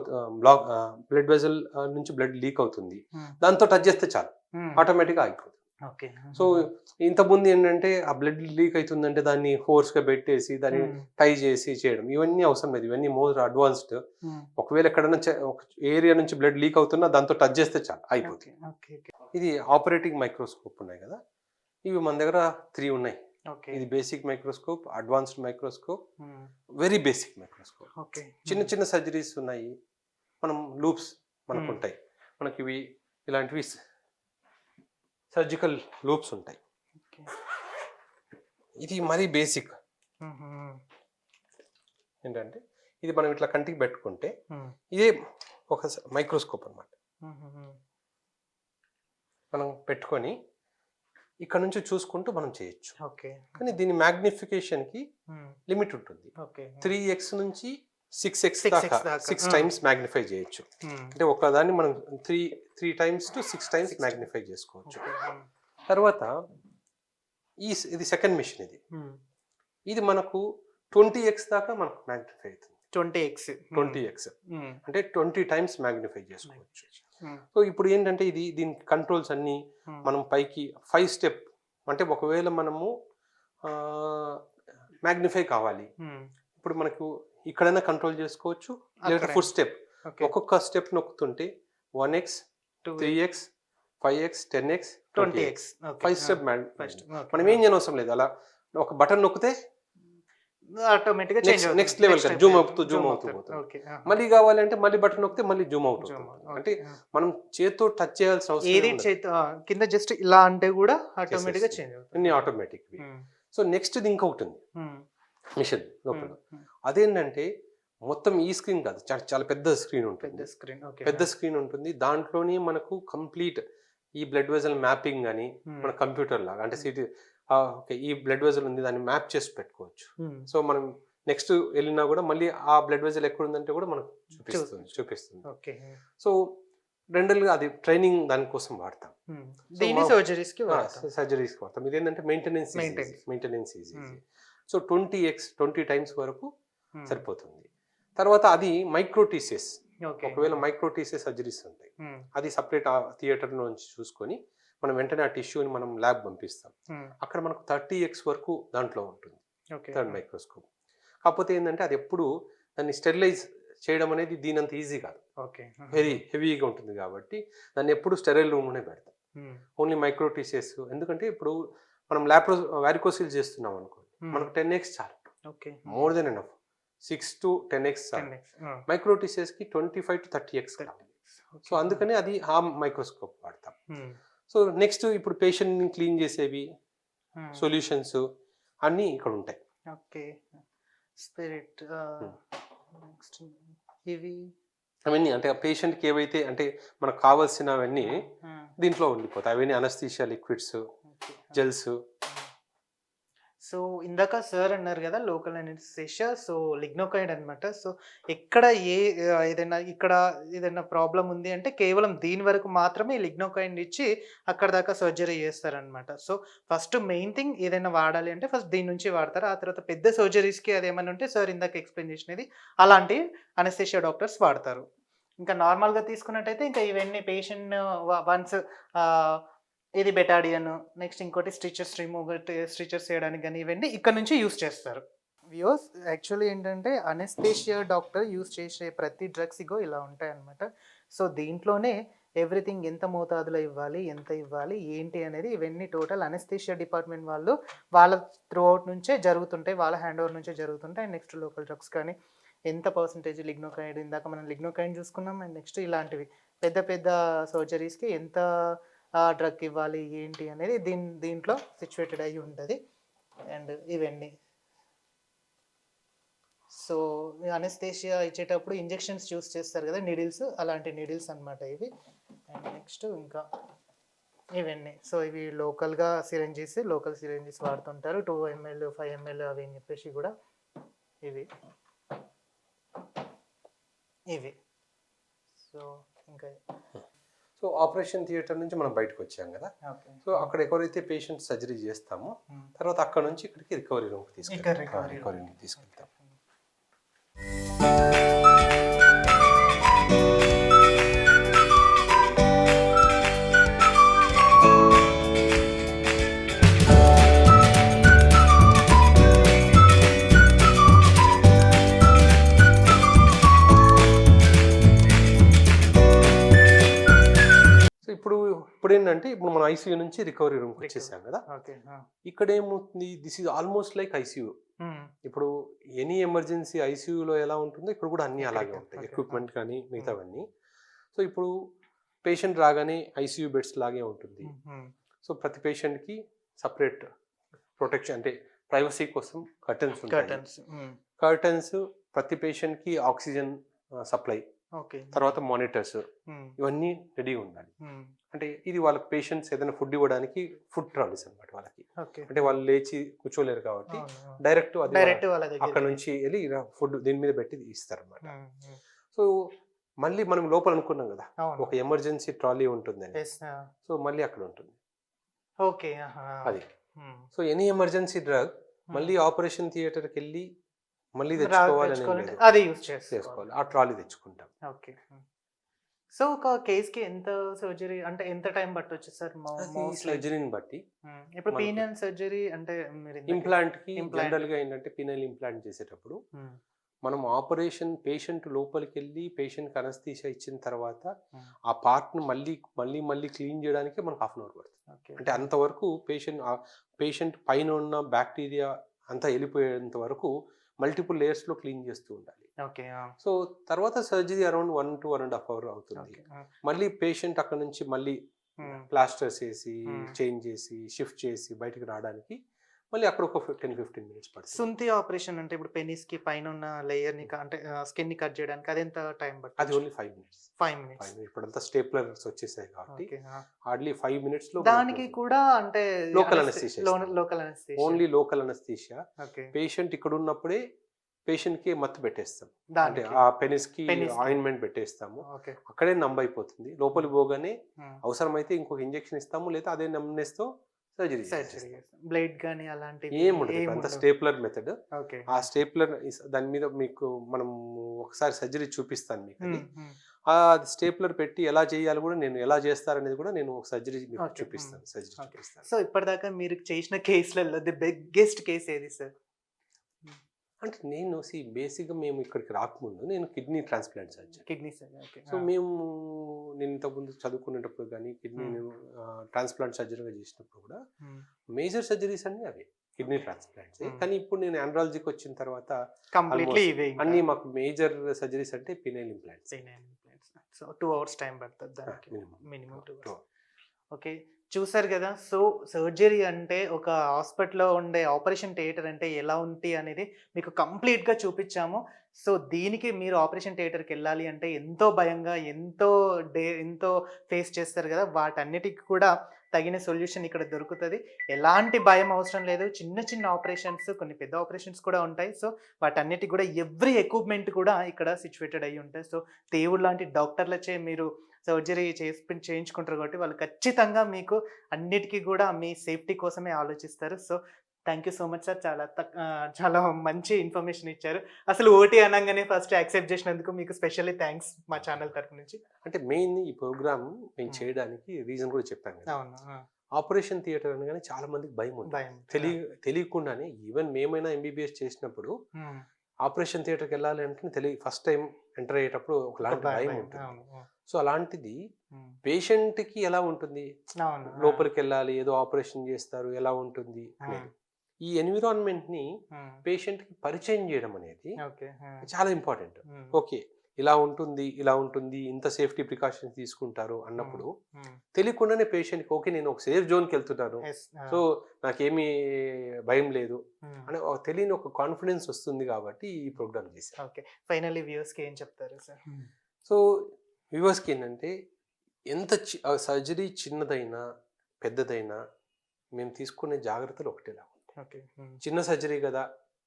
blood vessel నుంచి బ్లడ్ లీక్ అవుతుంది, దాంతో టచ్ చేస్తే చాలు ఆటోమేటిక్ గా అయిపోతుంది. సో ఇంతకుముందు ఏంటంటే ఆ బ్లడ్ లీక్ అవుతుందంటే దాన్ని ఫోర్స్ గా పెట్టేసి దాన్ని టై చేసి చేయడం, ఇవన్నీ అవసరం లేదు. ఇవన్నీ మోర్ అడ్వాన్స్డ్. ఒకవేళ ఎక్కడైనా ఒక ఏరియా నుంచి బ్లడ్ లీక్ అవుతున్నా దాంతో టచ్ చేస్తే చాలు అయిపోతుంది. ఇది ఆపరేటింగ్ మైక్రోస్కోప్ ఉన్నాయి కదా, ఇవి మన దగ్గర 3 ఉన్నాయి. ఇది basic microscope, advanced microscope, very basic microscope. చిన్న సర్జరీస్ ఉన్నాయి, మనం లూప్స్ మనకు ఉంటాయి, మనకి ఇవి ఇలాంటివి సర్జికల్ లూప్స్ ఉంటాయి. ఇది మరీ బేసిక్ ఏంటంటే ఇది మనం ఇట్లా కంటికి పెట్టుకుంటే ఇదే ఒక మైక్రోస్కోప్ అన్నమాట. మనం పెట్టుకొని ఇక్కడ నుంచి చూసుకుంటూ మనం చేయొచ్చు. కానీ దీని మ్యాగ్నిఫికేషన్ కి లిమిట్ ఉంటుంది. 3x నుంచి 6x దాకా 6 టైమ్స్ మ్యాగ్నిఫై చేయొచ్చు. అంటే ఒకదాన్ని మనం 3 టైమ్స్ టు 6 టైమ్స్ మ్యాగ్నిఫై చేసుకోవచ్చు. తర్వాత ఇది సెకండ్ మిషన్. ఇది మనకు 20x దాకా మనకు మ్యాగ్నిఫై అవుతుంది. 20x అంటే 20 టైమ్స్ మ్యాగ్నిఫై చేసుకోవచ్చు. సో ఇప్పుడు ఏంటంటే దీని కంట్రోల్స్ అన్ని మనం పైకి 5 స్టెప్, అంటే ఒకవేళ మనము మ్యాగ్నిఫై కావాలి, ఇప్పుడు మనకు ఇక్కడైనా కంట్రోల్ చేసుకోవచ్చు, లేదా ఫుల్ స్టెప్ ఒక్కొక్క స్టెప్ నొక్కుతుంటే 1x 3x 5x 10x 20x 5 step మనం ఏం చేయనవసరం లేదు. అలా ఒక బటన్ నొక్కితే ఆటోమేటిక్గా నెక్స్ట్ లెవెల్ జూమ్ అవుతూ పోతుంది. మళ్ళీ కావాలంటే మళ్ళీ బటన్ నొక్కితే మళ్ళీ జూమ్ అవుట్ అవుతుంది. అంటే మనం చేతితో టచ్ చేయాల్సిన అవసరం కింద జస్ట్ ఇలా అంటే కూడా ఆటోమేటిక్గా చేంజ్ అవుతుంది, ఆటోమేటిక్. సో నెక్స్ట్ ఇది ఇంకొకటి ఉంది మిషన్ లోపల. అదేంటంటే మొత్తం ఈ స్క్రీన్ కాదు, చాలా పెద్ద స్క్రీన్ ఉంటుంది. దాంట్లోనే మనకు కంప్లీట్ ఈ బ్లడ్ వెజల్ మ్యాపింగ్ అని మన కంప్యూటర్ లాగా, అంటే సిటీ ఓకే ఈ బ్లడ్ వెజల్ ఉంది దాన్ని మ్యాప్ చేసి పెట్టుకోవచ్చు. సో మనం నెక్స్ట్ వెళ్ళినా కూడా మళ్ళీ ఆ బ్లడ్ వెజల్ ఎక్కడ ఉందంటే కూడా మనకు చూపిస్తుంది. సో రెండల్గా అది ట్రైనింగ్ దానికోసం వాడతాం. దీని సర్జరీస్ కి సర్జరీస్కి వాడతాం. ఇదేంటంటే మెయింటెనెన్స్ ఈజీ. సో 20 టైమ్స్ వరకు సరిపోతుంది. తర్వాత అది మైక్రోటీసియస్, ఒకవేళ మైక్రోటీసియస్ సర్జరీస్ ఉంటాయి, అది సపరేట్ థియేటర్ నుంచి చూసుకొని మనం వెంటనే ఆ టిష్యూని మనం ల్యాబ్ పంపిస్తాం. అక్కడ మనకు 30x వరకు దాంట్లో ఉంటుంది థర్డ్ మైక్రోస్కోప్. కాకపోతే ఏంటంటే అది ఎప్పుడు దాన్ని స్టెరిలైజ్ చేయడం అనేది దీనంత ఈజీ కాదు, హెవీగా ఉంటుంది కాబట్టి దాన్ని ఎప్పుడు స్టెరైల్ రూమ్లోనే పెడతాం. ఓన్లీ మైక్రోటీసియస్, ఎందుకంటే ఇప్పుడు మనం వారికోసిల్ చేస్తున్నాం అనుకోండి, మనకు 10x చాలు, more than enough. 6 to 10x మైక్రోటీసియస్ కి 25 to 30x కావాలి. సో అందుకని అది ఆ మైక్రోస్కోప్ వాడతాం. సో నెక్స్ట్ ఇప్పుడు పేషెంట్ ని క్లీన్ చేసేవి సొల్యూషన్స్ అన్నీ ఇక్కడ ఉంటాయి. ఓకే, స్పిరిట్ ఇవి అవన్నీ అంటే పేషెంట్ కి ఏవైతే అంటే మనకు కావాల్సినవన్నీ దీంట్లో ఉండిపోతాయి. అవన్నీ అనస్థీషియా లిక్విడ్స్, జెల్స్. సో ఇందాక సార్ అన్నారు కదా లోకల్ అనెస్థీషియా, సో లిగ్నోకాయిడ్ అనమాట. సో ఎక్కడ ఏదైనా ప్రాబ్లం ఉంది అంటే కేవలం దీని వరకు మాత్రమే లిగ్నోకాయిడ్ ఇచ్చి అక్కడ దాకా సర్జరీ చేస్తారనమాట. సో ఫస్ట్ మెయిన్ థింగ్ ఏదైనా వాడాలి అంటే ఫస్ట్ దీని నుంచి వాడతారు. ఆ తర్వాత పెద్ద సర్జరీస్కి అదేమన్నా ఉంటే సార్ ఇందాక ఎక్స్ప్లెయిన్ చేసినది అలాంటి అనెస్థీషియా డాక్టర్స్ వాడతారు. ఇంకా నార్మల్గా తీసుకున్నట్టయితే ఇంకా ఇవన్నీ పేషెంట్ వన్స్ ఇది బెటాడియన్, నెక్స్ట్ ఇంకోటి స్టిచెస్ చేయడానికి కానీ ఇవన్నీ ఇక్కడ నుంచి యూస్ చేస్తారు. వ్యూస్ యాక్చువల్లీ ఏంటంటే అనెస్థీషియా డాక్టర్ యూస్ చేసే ప్రతి డ్రగ్స్ ఇగో ఇలా ఉంటాయి అన్నమాట. సో దీంట్లోనే ఎవ్రీథింగ్ ఎంత మోతాదులో ఇవ్వాలి, ఎంత ఇవ్వాలి, ఏంటి అనేది ఇవన్నీ టోటల్ అనెస్థీషియా డిపార్ట్మెంట్ వాళ్ళ త్రూ అవుట్ నుంచే జరుగుతుంటాయి, వాళ్ళ హ్యాండ్ ఓవర్ నుంచే జరుగుతుంటాయి. అండ్ నెక్స్ట్ లోకల్ డ్రగ్స్ కానీ ఎంత పర్సంటేజ్ లిగ్నోకాయిడ్, ఇందాక మనం లిగ్నోకాయిడ్ చూసుకున్నాం. అండ్ నెక్స్ట్ ఇలాంటివి పెద్ద పెద్ద సర్జరీస్కి ఎంత డ్రగ్ ఇవ్వాలి ఏంటి అనేది దీంట్లో సిచ్యువేటెడ్ అయ్యి ఉంటుంది. అండ్ ఇవన్నీ సో అనెస్థీషియా ఇచ్చేటప్పుడు ఇంజెక్షన్స్ యూస్ చేస్తారు కదా, నీడిల్స్, అలాంటి నీడిల్స్ అనమాట ఇవి. అండ్ నెక్స్ట్ ఇంకా ఇవన్నీ సో ఇవి లోకల్ సిరంజెస్ వాడుతుంటారు. 2 ml 5 ml అవి అని చెప్పేసి కూడా ఇవి సో ఇంకా సో ఆపరేషన్ థియేటర్ నుంచి మనం బయటకు వచ్చాం కదా. సో అక్కడ ఎవరైతే పేషెంట్ సర్జరీ చేస్తామో తర్వాత అక్కడ నుంచి ఇక్కడికి రికవరీ రూమ్కి తీసుకెళ్తాం. ఇప్పుడు ఏంటంటే ఇప్పుడు మనం ఐసీయూ నుంచి రికవరీ రూమ్కి వచ్చేసాం కదా. ఇక్కడ ఏమవుతుంది, this is almost like ICU. ఇప్పుడు ఎనీ ఎమర్జెన్సీ ఐసీయూలో ఎలా ఉంటుందో ఇక్కడ కూడా అన్నీ అలాగే ఉంటాయి, ఎక్విప్మెంట్ కానీ మిగతావన్నీ. సో ఇప్పుడు పేషెంట్ రాగానే ఐసీయూ బెడ్స్ లాగే ఉంటుంది. సో ప్రతి పేషెంట్కి సపరేట్ ప్రొటెక్షన్ అంటే ప్రైవసీ కోసం కర్టన్స్ ఉంటాయి. కర్టన్స్ ప్రతి పేషెంట్కి ఆక్సిజన్ సప్లై, తర్వాత మానిటర్స్, ఇవన్నీ రెడీగా ఉండాలి. అంటే ఇది వాళ్ళకి పేషెంట్స్ ఏదైనా ఫుడ్ ఇవ్వడానికి ఫుడ్ ట్రాలీస్ అనమాట వాళ్ళకి. అంటే వాళ్ళు లేచి కూర్చోలేరు కాబట్టి డైరెక్ట్ అక్కడ నుంచి వెళ్ళి ఫుడ్ దీని మీద పెట్టి ఇస్తారు అనమాట. సో మళ్ళీ మనం లోపల అనుకున్నాం కదా ఒక ఎమర్జెన్సీ ట్రాలీ ఉంటుందని, సో మళ్ళీ అక్కడ ఉంటుంది అది. సో ఎనీ ఎమర్జెన్సీ డ్రగ్ మళ్ళీ ఆపరేషన్ థియేటర్కి వెళ్ళి మళ్ళీ తెచ్చుకోవాలి, అది యూస్ చేసుకోవాలి, ఆ ట్రాలీ తెచ్చుకుంటాం. ఓకే. సో ఒక కేస్కి ఎంత సర్జరీ అంటే ఎంత టైం పట్టొచ్చు సార్? సర్జరీని బట్టి ఇప్పుడు పీనల్ సర్జరీ అంటే ఇంప్లాంట్ కి జనరల్ గా ఏంటంటే పీనల్ ఇంప్లాంట్ చేసేటప్పుడు మనం ఆపరేషన్ పేషెంట్ లోపలికి వెళ్ళి పేషెంట్ కి అనస్థీషియా ఇచ్చిన తర్వాత ఆ పార్ట్ ని మళ్ళీ క్లీన్ చేయడానికి మనకు 1/2 అవర్ పడుతుంది. అంటే అంతవరకు పేషెంట్ పైన ఉన్న బ్యాక్టీరియా అంతా వెళ్ళిపోయేంత వరకు మల్టిపుల్ లేయర్స్ లో క్లీన్ చేస్తూ ఉండాలి. సో తర్వాత సర్జరీ అరౌండ్ 1 to 1.5 hours అవుతుంది. మళ్ళీ పేషెంట్ అక్కడ నుంచి మళ్ళీ ప్లాస్టర్స్ వేసి చేంజ్ చేసి షిఫ్ట్ చేసి బయటకు రావడానికి మళ్ళీ అక్కడ ఒక 10-15 minutes పడుతుంది. సుంతి ఆపరేషన్ అంటే ఇప్పుడు పెనిస్ కి పైన ఉన్న లేయర్ ని అంటే స్కిన్ ని కట్ చేయడానికి అది ఎంత టైం పడుతుంది? అది ఓన్లీ 5 minutes. ఇప్పుడంతా స్టేప్లర్స్ వచ్చేసాయి కాబట్టి హార్డ్లీ 5 minutes లో. దానికి కూడా అంటే local anaesthesia, only local anaesthesia. Patient ఇక్కడ ఉన్నప్పుడే పేషెంట్ కి మత్తు పెట్టేస్తాం. అంటే దానికి ఆ పెనిస్ కి Penis కి. ఆయింట్మెంట్ పెట్టేస్తాము. ఓకే. అక్కడే అయిపోతుంది. లోపలికి పోగానే అవసరమైతే ఇంకొక ఇంజెక్షన్ ఇస్తాము, లేదా అదే నమ్నెస్ తో సర్జరీ సర్జరీ బ్లేడ్ గానీ అలాంటివి ఏముండదు. అంత స్టేప్లర్ మెథడ్. ఓకే. ఆ స్టేప్లర్ దాని మీద మీకు మనం ఒకసారి సర్జరీ చూపిస్తాను మీకు అది. ఆ స్టేప్లర్ పెట్టి ఎలా చేయాలి కూడా, నేను ఎలా చేస్తారనేది కూడా నేను ఒక సర్జరీ మీకు Okay. చూపిస్తాను. సర్జరీ చూపిస్తాను. సో ఇప్పటిదాకా మీరు చేసిన కేసులలో ది బిగ్గెస్ట్ కేస్ ఏది సార్? అంటే నేను బేసిక్గా మేము ఇక్కడికి రాకముందు నేను kidney transplant surgery. Kidney sir. Okay. So నేను ఇంతకుముందు చదువుకునేటప్పుడు కానీ కిడ్నీ నేను ట్రాన్స్ప్లాంట్ సర్జరీగా చేసినప్పుడు కూడా మేజర్ సర్జరీస్ అన్నీ అవే కిడ్నీ ట్రాన్స్ప్లాంట్స్. కానీ ఇప్పుడు నేను ఆండ్రాలజీకి వచ్చిన తర్వాత కంప్లీట్లీ almost ఇవే అన్ని మాకు మేజర్ సర్జరీస్ అంటే penile implants. So 2 hours time పడుతుంది దానికి, minimum. Minimum 2 Two hours. Okay. చూసారు కదా. సో సర్జరీ అంటే ఒక హాస్పిటల్లో ఉండే ఆపరేషన్ థియేటర్ అంటే ఎలా ఉంది అనేది మీకు కంప్లీట్గా చూపించాము. సో దీనికి మీరు ఆపరేషన్ థియేటర్కి వెళ్ళాలి అంటే ఎంతో భయంగా ఎంతో ఫేస్ చేస్తారు కదా, వాటన్నిటికి కూడా తగిన సొల్యూషన్ ఇక్కడ దొరుకుతుంది. ఎలాంటి భయం అవసరం లేదు. చిన్న చిన్న ఆపరేషన్స్, కొన్ని పెద్ద ఆపరేషన్స్ కూడా ఉంటాయి. సో వాటన్నిటికి కూడా ఎవ్రీ ఎక్విప్మెంట్ కూడా ఇక్కడ సిచ్యువేటెడ్ అయ్యి ఉంటాయి. సో దేవుడు లాంటి డాక్టర్లచే మీరు సర్జరీ చేయించుకుంటారు కాబట్టి వాళ్ళు ఖచ్చితంగా మీకు అన్నిటికీ కూడా మీ సేఫ్టీ కోసమే ఆలోచిస్తారు. So thank you so much sir. చాలా మంచి ఇన్ఫర్మేషన్ ఇచ్చారు. అసలు ఓటీ అనగానే ఫస్ట్ యాక్సెప్ట్ చేసినందుకు మీకు స్పెషల్లీ థ్యాంక్స్ మా ఛానల్ తరఫు నుంచి. అంటే మెయిన్ ఈ ప్రోగ్రామ్ మేము చేయడానికి రీజన్ కూడా చెప్పాను కదా. అవును. ఆపరేషన్ థియేటర్ అనగానే చాలా మందికి భయం ఉంది. భయం. తెలియకుండానే ఈవెన్ మేమైనా ఎంబీబీఎస్ చేసినప్పుడు ఆపరేషన్ థియేటర్కి వెళ్ళాలి అంటే ఫస్ట్ టైం ఎంటర్ అయ్యేటప్పుడు ఒకలాంటి భయం ఉంటుంది. సో అలాంటిది పేషెంట్కి ఎలా ఉంటుంది, లోపలికి వెళ్ళాలి, ఏదో ఆపరేషన్ చేస్తారు, ఎలా ఉంటుంది అనేది ఈ ఎన్విరాన్మెంట్ని పేషెంట్కి పరిచయం చేయడం అనేది చాలా ఇంపార్టెంట్. ఓకే ఇలా ఉంటుంది, ఇంత సేఫ్టీ ప్రికాషన్స్ తీసుకుంటారు అన్నప్పుడు తెలియకుండానే పేషెంట్కి ఓకే నేను ఒక సేఫ్ జోన్కి వెళ్తున్నాను, సో నాకేమీ భయం లేదు అని తెలియని ఒక కాన్ఫిడెన్స్ వస్తుంది కాబట్టి ఈ ప్రోగ్రామ్ చేశాను. ఓకే. ఫైనల్లీ వ్యూవర్స్కి ఏం చెప్తారు సార్? సో వ్యూవర్స్కి ఏంటంటే ఎంత సర్జరీ చిన్నదైనా పెద్దదైనా మేము తీసుకునే జాగ్రత్తలు ఒకటేలా ఉంటాయి. ఓకే. చిన్న సర్జరీ కదా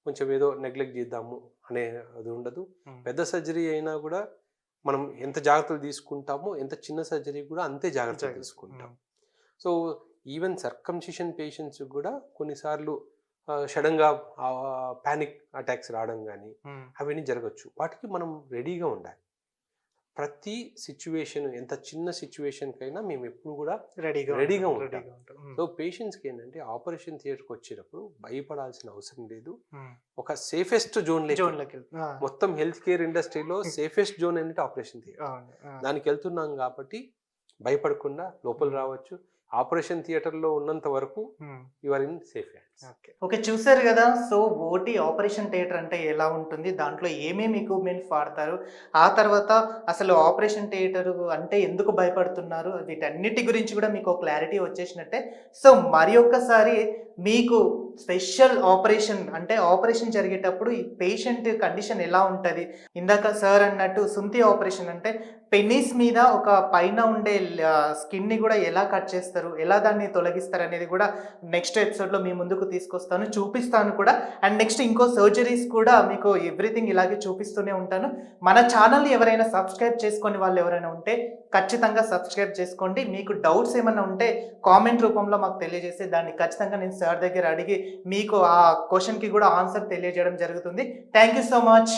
కొంచెం ఏదో నెగ్లెక్ట్ చేద్దాము అనే అది ఉండదు. పెద్ద సర్జరీ అయినా కూడా మనం ఎంత జాగ్రత్తలు తీసుకుంటామో, ఎంత చిన్న సర్జరీ కూడా అంతే జాగ్రత్తలు తీసుకుంటాం. సో ఈవెన్ సర్కంసిషన్ పేషెంట్స్ కూడా కొన్నిసార్లు సడన్గా పానిక్ అటాక్స్ రావడం కానీ అవన్నీ జరగచ్చు. వాటికి మనం రెడీగా ఉండాలి. ప్రతి సిచ్యువేషన్, ఎంత చిన్న సిచ్యువేషన్ కైనా మేము ఎప్పుడు కూడా రెడీగా ఉంటాం. సో పేషెంట్స్కి ఏంటంటే ఆపరేషన్ థియేటర్కి వచ్చేటప్పుడు భయపడాల్సిన అవసరం లేదు. ఒక సేఫెస్ట్ జోన్లోకి మొత్తం హెల్త్ కేర్ ఇండస్ట్రీలో సేఫెస్ట్ జోన్ ఏంటంటే ఆపరేషన్ థియేటర్. దానికి వెళ్తున్నాం కాబట్టి భయపడకుండా లోపల రావచ్చు. ఆపరేషన్ థియేటర్లో ఉన్నంత వరకు you are in safe hands. Okay. చూసారు కదా. సో ఓటీ ఆపరేషన్ థియేటర్ అంటే ఎలా ఉంటుంది, దాంట్లో ఏమేమి ఎక్విప్మెంట్స్ వాడతారు, ఆ తర్వాత అసలు ఆపరేషన్ థియేటర్ అంటే ఎందుకు భయపడుతున్నారు, వీటన్నిటి గురించి కూడా మీకు క్లారిటీ వచ్చేసినట్టే. సో మరి ఒక్కసారి మీకు స్పెషల్ ఆపరేషన్ అంటే ఆపరేషన్ జరిగేటప్పుడు ఈ పేషెంట్ కండిషన్ ఎలా ఉంటుంది, ఇందాక సార్ అన్నట్టు సుంతి ఆపరేషన్ అంటే పెన్నీస్ మీద ఒక పైన ఉండే స్కిన్ని కూడా ఎలా కట్ చేస్తారు, ఎలా దాన్ని తొలగిస్తారు అనేది కూడా నెక్స్ట్ ఎపిసోడ్లో మీ ముందుకు తీసుకొస్తాను, చూపిస్తాను కూడా. అండ్ నెక్స్ట్ ఇంకో సర్జరీస్ కూడా మీకు ఎవ్రీథింగ్ ఇలాగే చూపిస్తూనే ఉంటాను. మన ఛానల్ని ఎవరైనా సబ్స్క్రైబ్ చేసుకొని వాళ్ళు ఎవరైనా ఉంటే ఖచ్చితంగా సబ్స్క్రైబ్ చేసుకోండి. మీకు డౌట్స్ ఏమైనా ఉంటే కామెంట్ రూపంలో మాకు తెలియజేస్తే దాన్ని ఖచ్చితంగా నేను సార్ దగ్గర అడిగి మీకు ఆ క్వశ్చన్కి కూడా ఆన్సర్ తెలియజేయడం జరుగుతుంది. Thank you so much.